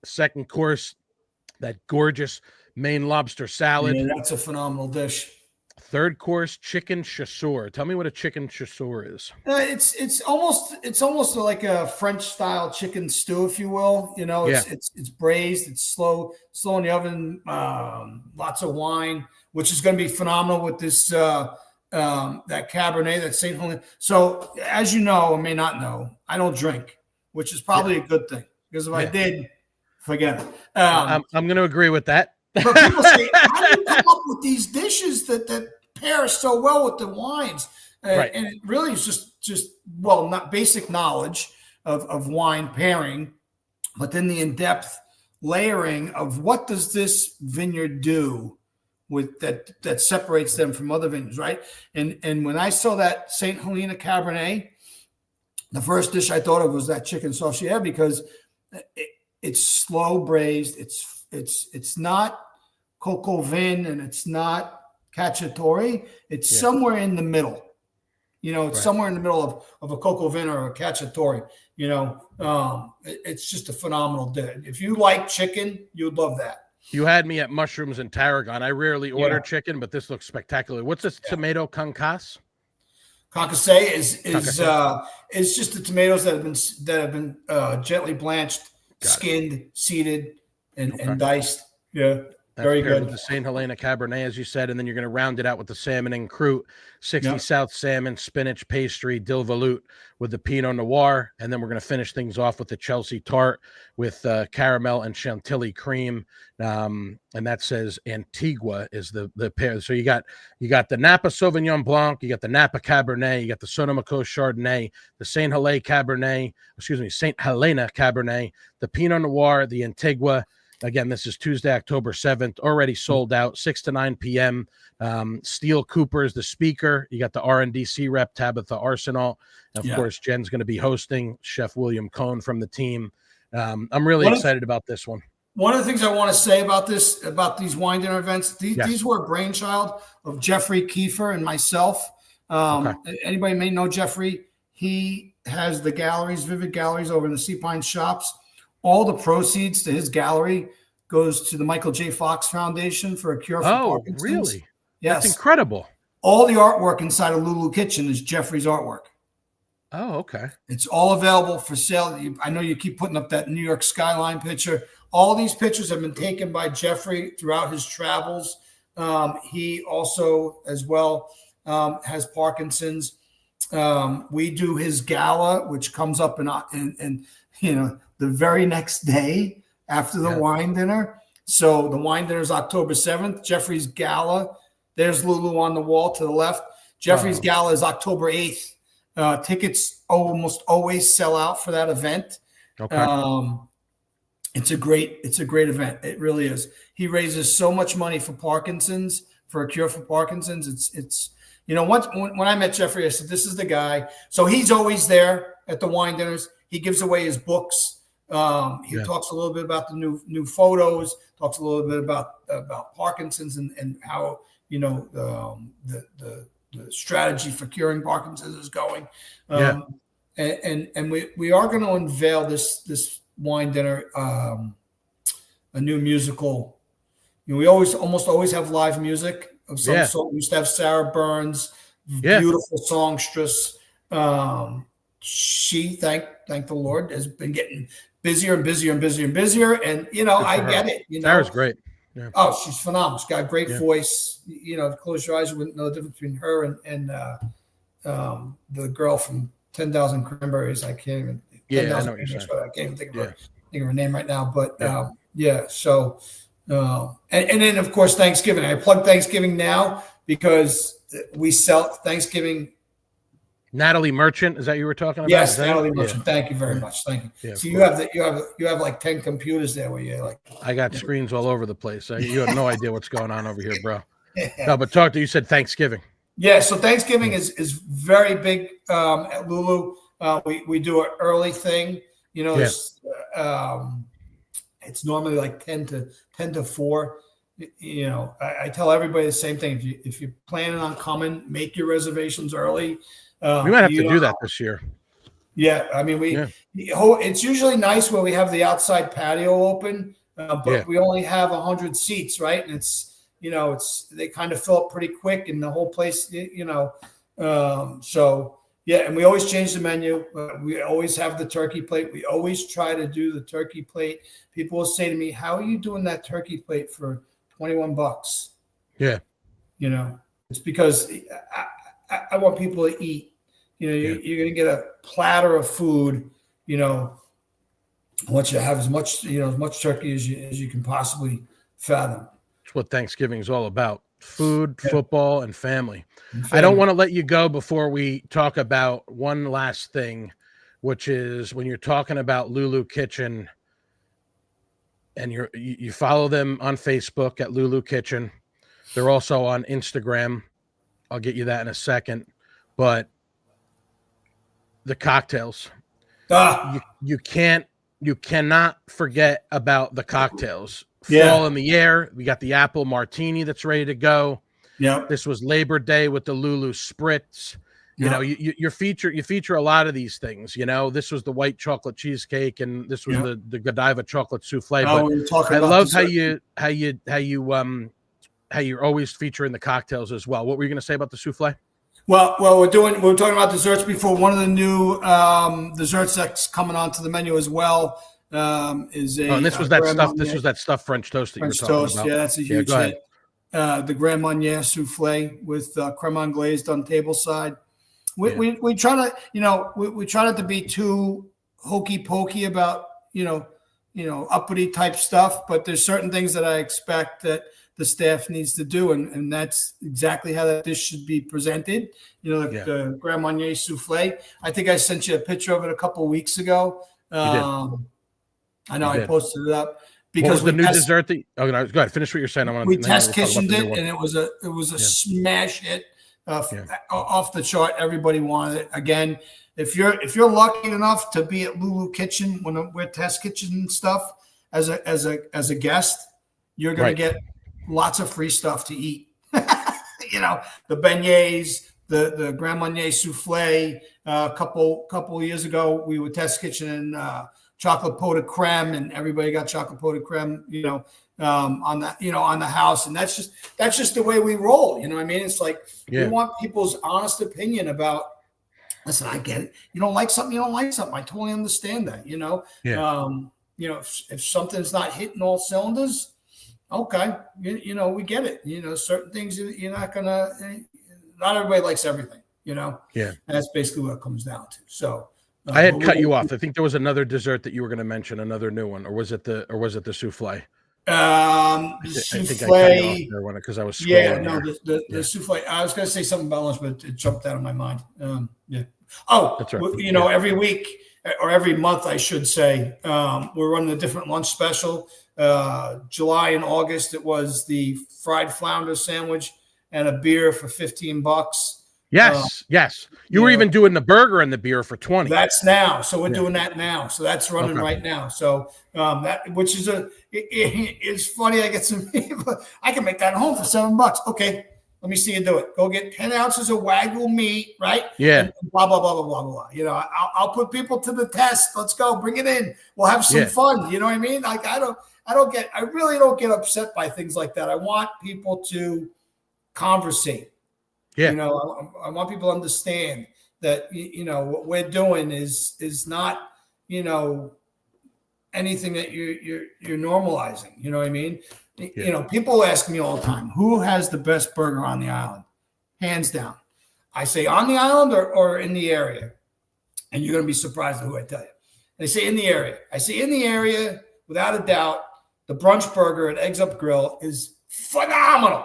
Second course, that gorgeous Maine lobster salad. Yeah, that's a phenomenal dish. Third course, chicken chasseur. Tell me what a chicken chasseur is. It's almost like a French style chicken stew, if you will. It's braised, it's slow in the oven. Lots of wine, which is going to be phenomenal with this that Cabernet, that Saint Helena. So, as you know, or may not know, I don't drink, which is probably a good thing because if I did, forget it. I'm going to agree with that. But people say, how do you come up with these dishes that pair so well with the wines? And it really is just not basic knowledge of wine pairing, but then the in-depth layering of what does this vineyard do with that separates them from other vineyards, right? And when I saw that St. Helena Cabernet, the first dish I thought of was that chicken saucier because it's slow braised. It's not coco vin and it's not cacciatore. It's somewhere in the middle. It's somewhere in the middle of a coco vin or a cacciatore. It's just a phenomenal dish. If you like chicken, you'd love that. You had me at mushrooms and tarragon. I rarely order Yeah. chicken, but this looks spectacular. What's this tomato concasse? Concasse Concasse. is just the tomatoes that have been gently blanched, Got it. skinned, seeded, Okay. and diced. Yeah, That's very paired good. with the St. Helena Cabernet, as you said, and then you're going to round it out with the salmon and croute, 60 Yep. South salmon, spinach pastry, dill veloute with the Pinot Noir, and then we're going to finish things off with the Chelsea tart with caramel and chantilly cream, and that says Antigua is the pair. So you got the Napa Sauvignon Blanc, you got the Napa Cabernet, you got the Sonoma-Coast Chardonnay, the St. Helena Cabernet, the Pinot Noir, the Antigua. Again, this is Tuesday, October 7th, already sold out, 6 to 9 p.m. Steel Cooper is the speaker. You got the RNDC rep, Tabitha Arsenal. And of course, Jen's going to be hosting, Chef William Cohn from the team. I'm really excited about this one. One of the things I want to say about these wine dinner events, these were a brainchild of Jeffrey Kiefer and myself. Anybody may know Jeffrey. He has the galleries, Vivid Galleries over in the Sea Pine Shops. All the proceeds to his gallery goes to the Michael J. Fox Foundation for a cure for Parkinson's. Oh, really? Yes. That's incredible. All the artwork inside of Lulu Kitchen is Jeffrey's artwork. Oh, okay. It's all available for sale. I know you keep putting up that New York skyline picture. All these pictures have been taken by Jeffrey throughout his travels. He also, as well, has Parkinson's. We do his gala, which comes up in the very next day after the wine dinner. So the wine dinner is October 7th. Jeffrey's gala, there's Lulu on the wall to the left. Jeffrey's gala is October 8th. Tickets almost always sell out for that event. Okay. It's a great event. It really is. He raises so much money for Parkinson's, for a cure for Parkinson's. It's when I met Jeffrey, I said, this is the guy. So he's always there at the wine dinners. He gives away his books. He talks a little bit about the new photos, talks a little bit about Parkinson's and how, the strategy for curing Parkinson's is going. And we are going to unveil this wine dinner, a new musical. We almost always have live music of some sort. We used to have Sarah Burns, beautiful songstress. She, thank the Lord, has been getting busier and busier and busier and busier. And, I get it. Sarah's great. Yeah. Oh, she's phenomenal. She's got a great voice. Close your eyes, you wouldn't know the difference between her and the girl from 10,000 Cranberries. I can't even. I know what you're saying. I can't even think of her name right now. But so and then of course Thanksgiving. I plug Thanksgiving now because we sell Thanksgiving. Natalie Merchant, is that you were talking about? Yes, Natalie Merchant. Yeah. Thank you very much. Thank you. Yeah, so you have like 10 computers there where you like. I got screens all over the place. You have no idea what's going on over here, bro. No, but you said Thanksgiving. Yeah, so Thanksgiving is very big at Lulu. We do an early thing. It's normally like 10 to 4. I tell everybody the same thing. If you're planning on coming, make your reservations early. We might have to do that this year. Yeah, I mean, it's usually nice where we have the outside patio open, but we only have 100 seats, right? And they kind of fill up pretty quick, and the whole place, so yeah. And we always change the menu. We always have the turkey plate. We always try to do the turkey plate. People will say to me, "How are you doing that turkey plate for $21?" Yeah, it's because I want people to eat. You're going to get a platter of food. I want you to have as much turkey as you can possibly fathom. It's what Thanksgiving is all about: food, football, and family. I don't want to let you go before we talk about one last thing, which is when you're talking about Lulu Kitchen, and you follow them on Facebook at Lulu Kitchen. They're also on Instagram. I'll get you that in a second, but the cocktails. You cannot forget about the cocktails. Fall in the air. We got the apple martini that's ready to go. Yeah. This was Labor Day with the Lulu Spritz. You know, you feature a lot of these things. You know, this was the white chocolate cheesecake, and this was the Godiva chocolate souffle. Oh, but we were talking I about love dessert. how you're always featuring the cocktails as well. What were you going to say about the souffle? Well, we're talking about desserts before. One of the new desserts that's coming onto the menu as well is a. And this was that stuff. This was that stuffed French toast that French you were talking toast. about. Yeah, that's a huge hit. The Grand Marnier souffle with creme anglaise on table side. We try to, we try not to be too hokey pokey about, uppity type stuff, but there's certain things that I expect that the staff needs to do. And that's exactly how that dish should be presented. The Grand Marnier souffle. I think I sent you a picture of it a couple of weeks ago. I know I posted it up. Because what was the new dessert that? Oh, no, go ahead. Finish what you're saying. We test kitchened it, and it was a smash hit, off the chart. Everybody wanted it. Again, if you're lucky enough to be at Lulu Kitchen when we're test kitchen stuff as a guest, you're going to get lots of free stuff to eat. The beignets, the Grand Marnier souffle. A couple of years ago, we were test kitchen and. Chocolate pot de creme, and everybody got chocolate pot de creme, on the house, and that's just the way we roll. You know what I mean? It's like we want people's honest opinion about. Listen, I get it. You don't like something, you don't like something. I totally understand that. If something's not hitting all cylinders, okay, we get it. Certain things you're not gonna. Not everybody likes everything. And that's basically what it comes down to. So. I had cut you off. I think there was another dessert that you were going to mention, another new one, or was it the souffle? I think I cut you off there because I was scrolling. The souffle. I was going to say something about lunch, but it jumped out of my mind. Oh, that's right. Every week or every month, I should say, we're running a different lunch special. July and August, it was the fried flounder sandwich and a beer for $15. Yes. You were even doing the burger and the beer for $20. That's now. So we're doing that now. So that's running right now. So which is it's funny. I get some people. I can make that at home for $7. Okay, let me see you do it. Go get 10 ounces of Wagyu meat, right? Yeah. And blah blah blah blah blah blah. I'll put people to the test. Let's go. Bring it in. We'll have some fun. You know what I mean? Like I really don't get upset by things like that. I want people to conversate. Yeah. I want people to understand that, what we're doing is not, anything that you're normalizing. You know what I mean? Yeah. People ask me all the time, who has the best burger on the island? Hands down. I say on the island or in the area. And you're going to be surprised at who I tell you. They say in the area. I say in the area, without a doubt, the brunch burger at Eggs Up Grill is phenomenal.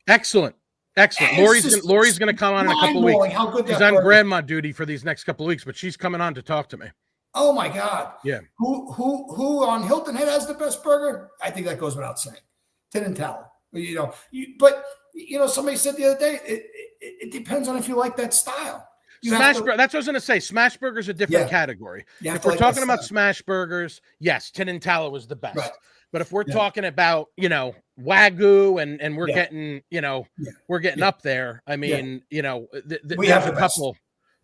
Excellent. Lori's going to come on in a couple of weeks. How good she's on grandma duty for these next couple of weeks, but she's coming on to talk to me. Oh my God! Yeah. Who on Hilton Head has the best burger? I think that goes without saying. Tin and Towel. But somebody said the other day, it depends on if you like that style. That's what I was going to say. Smash burgers are a different category. If we're talking about smash burgers, yes, Tin and Towel was the best. Right. But if we're talking about, Wagyu and we're getting, we're getting up there. I mean, we have a couple.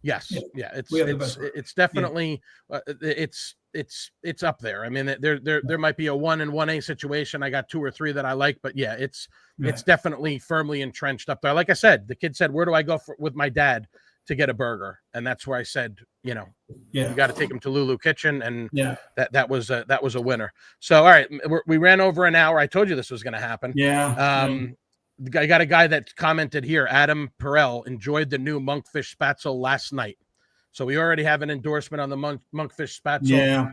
Yes. Yeah. It's definitely, it's up there. I mean, there might be a 1 and 1A situation. I got 2 or 3 that I like, but it's definitely firmly entrenched up there. Like I said, the kid said, where do I go with my dad to get a burger? And that's where I said, you got to take him to Lulu Kitchen, and that was a winner. So all right, we ran over an hour. I told you this was going to happen. I got a guy that commented here, Adam Perel, enjoyed the new monkfish spatzel last night. So we already have an endorsement on the monkfish spatzel.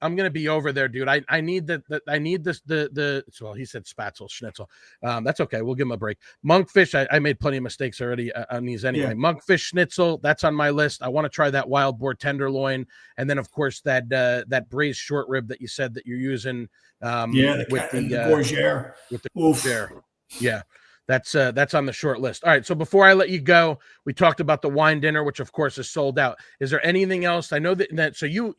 I'm gonna be over there, dude. I need the well, he said spatzel schnitzel. That's okay. We'll give him a break. Monkfish. I made plenty of mistakes already on these anyway. Yeah. Monkfish schnitzel. That's on my list. I want to try that wild boar tenderloin, and then of course that braised short rib that you said that you're using. With the Bourgère. With the Bourgère. Yeah. That's on the short list. All right. So before I let you go, we talked about the wine dinner, which of course is sold out. Is there anything else? I know that so you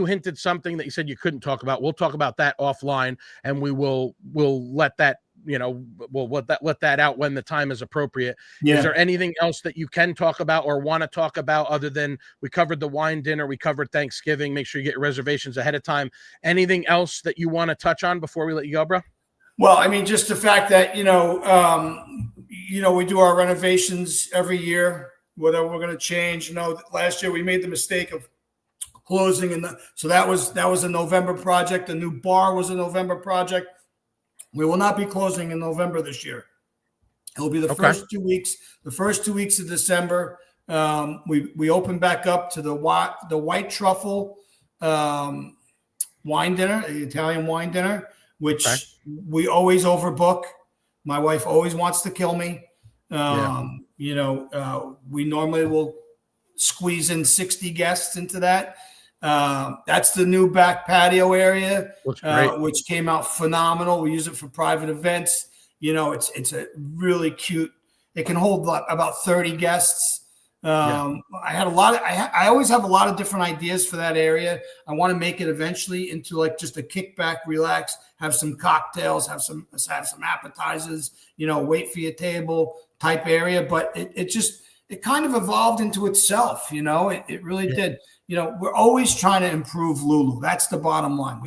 hinted something that you said you couldn't talk about. We'll talk about that offline, and we'll let that we'll let that out when the time is appropriate. Yeah. Is there anything else that you can talk about or want to talk about other than we covered the wine dinner, we covered Thanksgiving? Make sure you get your reservations ahead of time. Anything else that you want to touch on before we let you go, bro? Well, I mean, just the fact that, we do our renovations every year, whatever we're going to change. Last year we made the mistake of closing, so that was a November project. The new bar was a November project. We will not be closing in November this year. It'll be the first 2 weeks. The first 2 weeks of December, we open back up to the white truffle wine dinner, the Italian wine dinner, which we always overbook. My wife always wants to kill me. We normally will squeeze in 60 guests into that. That's the new back patio area, which came out phenomenal. We use it for private events. It's a really cute. It can hold about 30 guests. I always have a lot of different ideas for that area. I want to make it eventually into like just a kickback, relax, have some cocktails, have some appetizers, wait for your table type area. But it kind of evolved into itself. It really did. We're always trying to improve Lulu. That's the bottom line.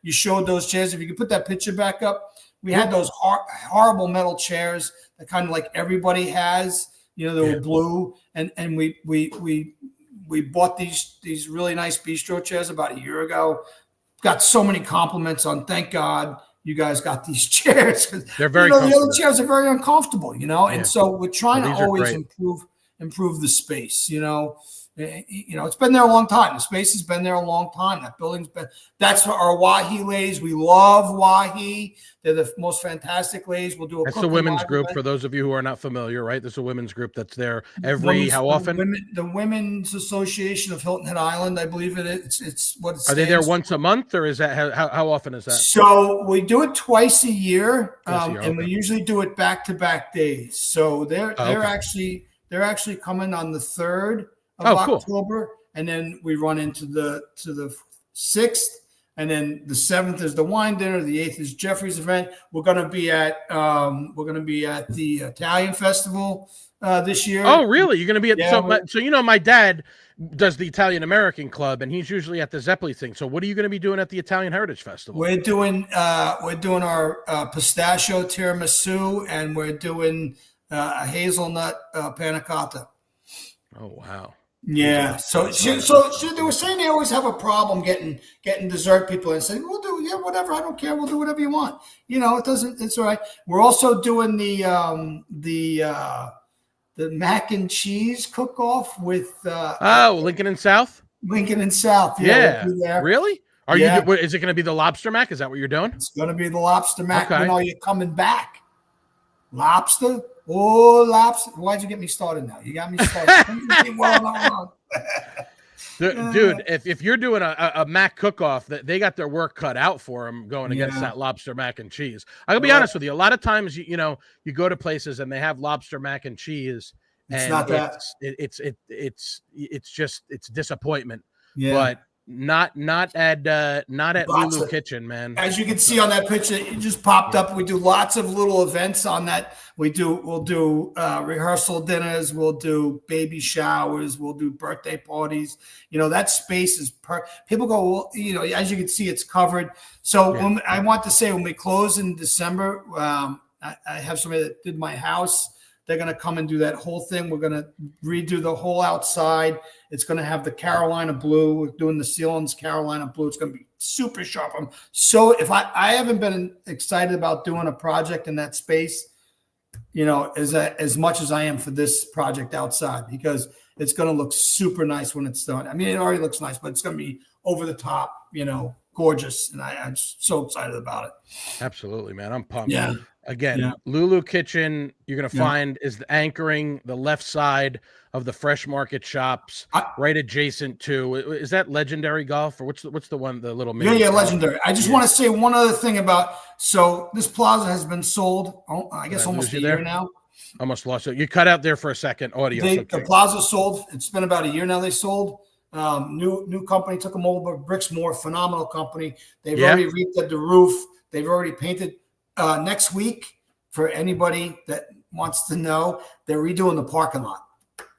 You showed those chairs. If you could put that picture back up, we had those horrible metal chairs that kind of like everybody has. They were blue, and we bought these really nice bistro chairs about a year ago. Got so many compliments on. Thank God you guys got these chairs. They're very. The other chairs are very uncomfortable, and so we're trying to always improve the space. It's been there a long time. The space has been there a long time. That building's been. That's our Wahi lays. We love Wahi. They're the most fantastic lays. We'll do a. That's the women's group for those of you who are not familiar, right? There's a women's group that's there how often? The Women's Association of Hilton Head Island, I believe it is. It's what it stands. Are they there once a month, or is that how often is that? So we do it twice a year, and we usually do it back-to-back days. So they're actually coming on the 3rd of October, cool. And then we run into the 6th. And then the 7th is the wine dinner. The 8th is Jeffrey's event. We're going to be at the Italian festival this year. Oh, really? You're going to be at so my dad does the Italian American Club, and he's usually at the Zeppeli thing. So what are you going to be doing at the Italian Heritage Festival? We're doing our pistachio tiramisu, and we're doing a hazelnut panna cotta. Oh wow. Yeah. So they were saying they always have a problem getting dessert people and saying, we'll do whatever, I don't care, we'll do whatever you want. It's all right. We're also doing the mac and cheese cook-off with Lincoln and South. Lincoln and South. Yeah. We'll be there. Really? Is it going to be the lobster mac? Is that what you're doing? It's going to be the lobster mac. Okay. You're coming back. Lobster. Oh, lobster. Why'd you get me started now? You got me started. Dude, if you're doing a mac cook-off, they got their work cut out for them going against that lobster mac and cheese. I gotta be honest with you. A lot of times, you go to places and they have lobster mac and cheese. It's not that. It's disappointment. Yeah. But not at Lulu Kitchen, man. As you can see on that picture, it just popped up. We do lots of little events on that. We'll do rehearsal dinners. We'll do baby showers. We'll do birthday parties. That space is people go, as you can see, it's covered. So I want to say when we close in December, I have somebody that did my house. They're going to come and do that whole thing. We're going to redo the whole outside. It's going to have the Carolina blue. We're doing the ceilings Carolina blue. It's going to be super sharp. If I haven't been excited about doing a project in that space, as much as I am for this project outside, because it's going to look super nice when it's done. I mean, it already looks nice, but it's going to be over the top, gorgeous. And I'm so excited about it. Absolutely, man. I'm pumped. Yeah. Again, Lulu Kitchen, you're going to find is anchoring the left side of the Fresh Market shops, right adjacent to. Is that Legendary Golf, or what's the one, the little mini? Yeah, Legendary. I just want to say one other thing about. So this plaza has been sold. I guess almost a year now. Almost lost it. You cut out there for a second. Audio. The plaza sold. It's been about a year now. They sold. New company took them over. Bricksmore, phenomenal company. They've already redid the roof. They've already painted. Next week, for anybody that wants to know, they're redoing the parking lot.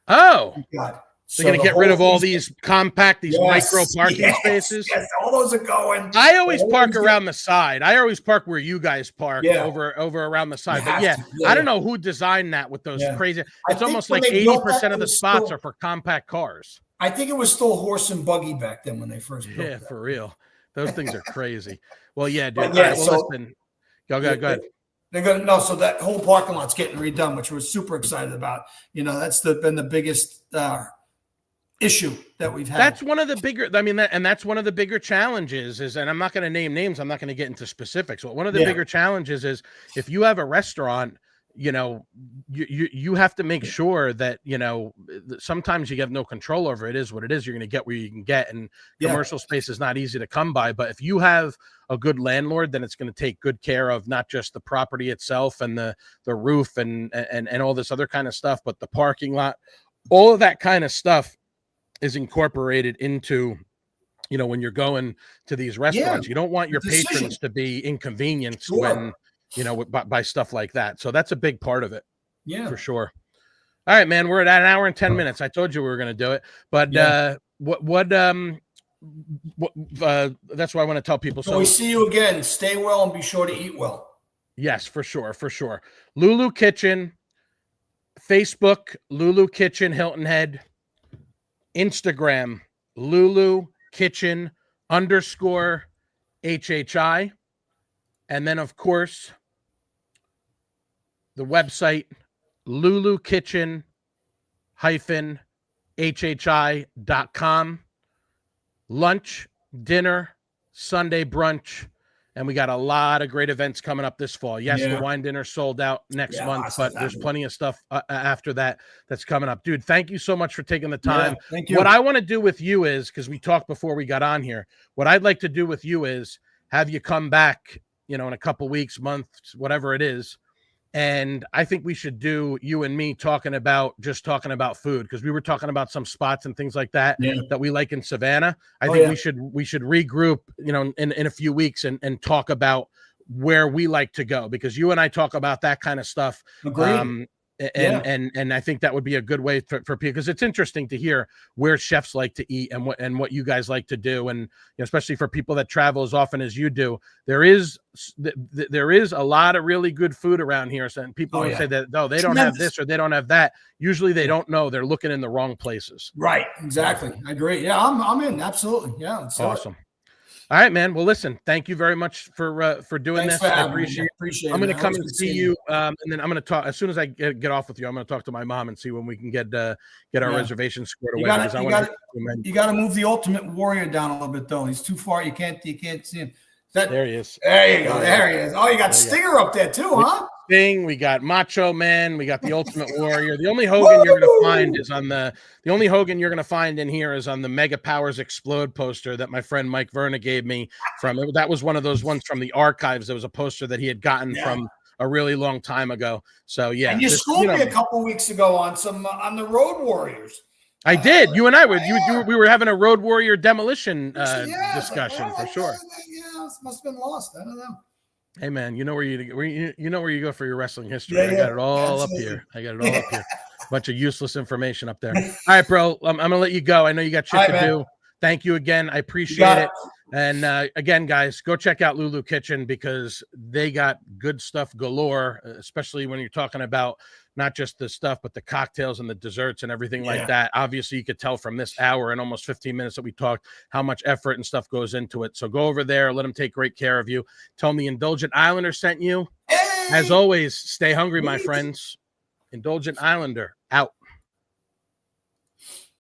Oh, God. They're going to get rid of all these compact, micro parking spaces. Yes, all those are going. I always park around the side. I always park where you guys park over around the side. But I don't know who designed that with those crazy. It's almost like 80% of the spots are for compact cars. I think it was still horse and buggy back then when they first built that. For real. Those things are crazy. Well, yeah, dude. Yeah, listen. Go ahead. They're going to know. So that whole parking lot's getting redone, which we're super excited about. That's been the biggest issue that we've had. That's one of the bigger, that's one of the bigger challenges and I'm not going to name names. I'm not going to get into specifics, but one of the bigger challenges is if you have a restaurant, you have to make sure that, sometimes you have no control over it. Is what it is. You're going to get where you can get, and commercial space is not easy to come by. But if you have a good landlord, then it's going to take good care of not just the property itself and the roof and all this other kind of stuff, but the parking lot, all of that kind of stuff is incorporated into, when you're going to these restaurants. You don't want your patrons to be inconvenienced when, by stuff like that. So that's a big part of it. Yeah, for sure. All right, man, we're at an hour and 10 minutes. I told you we were going to do it, but that's why I want to tell people. So we see you again. Stay well and be sure to eat well. Yes, for sure. Lulu Kitchen, Facebook, Lulu Kitchen, Hilton Head. Instagram, Lulu Kitchen _HHI. And then, of course, the website, Lulu Kitchen HHI.com. Lunch, dinner, Sunday brunch. And we got a lot of great events coming up this fall. Yes, the wine dinner sold out next month, but there's plenty of stuff after that's coming up. Dude, thank you so much for taking the time. Thank you. What I want to do with you is, because we talked before we got on here, what I'd like to do with you is have you come back, in a couple weeks, months, whatever it is. And I think we should do you and me talking about food, because we were talking about some spots and things like that that we like in Savannah. I think we should regroup, in a few weeks and talk about where we like to go, because you and I talk about that kind of stuff. And I think that would be a good way for people, because it's interesting to hear where chefs like to eat and what you guys like to do. And especially for people that travel as often as you do, there is a lot of really good food around here. So, and people say that, no, they don't have this or they don't have that. Usually they don't know. They're looking in the wrong places. Right. Exactly. I agree. Yeah, I'm in. Absolutely. Yeah. Awesome. All right, man. Well, listen, thank you very much for doing this. I appreciate it. I'm going to come and see you, and then I'm going to talk as soon as I get off with you. I'm going to talk to my mom and see when we can get our reservations squared away. You got to move the Ultimate Warrior down a little bit, though. He's too far. You can't see him. There he is. There you go. There he is. Oh, you got Stinger up there too, huh? We got Macho Man, we got the Ultimate Warrior. The only Hogan you're going to find is on the only Hogan you're going to find in here is on the Mega Powers Explode poster that my friend Mike Verna gave me from. That was one of those ones from the archives. There was a poster that he had gotten from a really long time ago. So and you schooled me a couple weeks ago on the Road Warriors. I did. You and I we were having a Road Warrior demolition discussion for sure. Yeah, it must have been lost. I don't know. Hey man, you know where you go for your wrestling history. I got it all up here. Bunch of useless information up there. All right, bro. I'm gonna let you go. I know you got shit to do. Thank you again. I appreciate it. And again, guys, go check out Lulu Kitchen, because they got good stuff galore, especially when you're talking about not just the stuff, but the cocktails and the desserts and everything like that. Obviously, you could tell from this hour and almost 15 minutes that we talked how much effort and stuff goes into it. So go over there, let them take great care of you. Tell them the Indulgent Islander sent you. As always, stay hungry, my friends. Indulgent Islander out.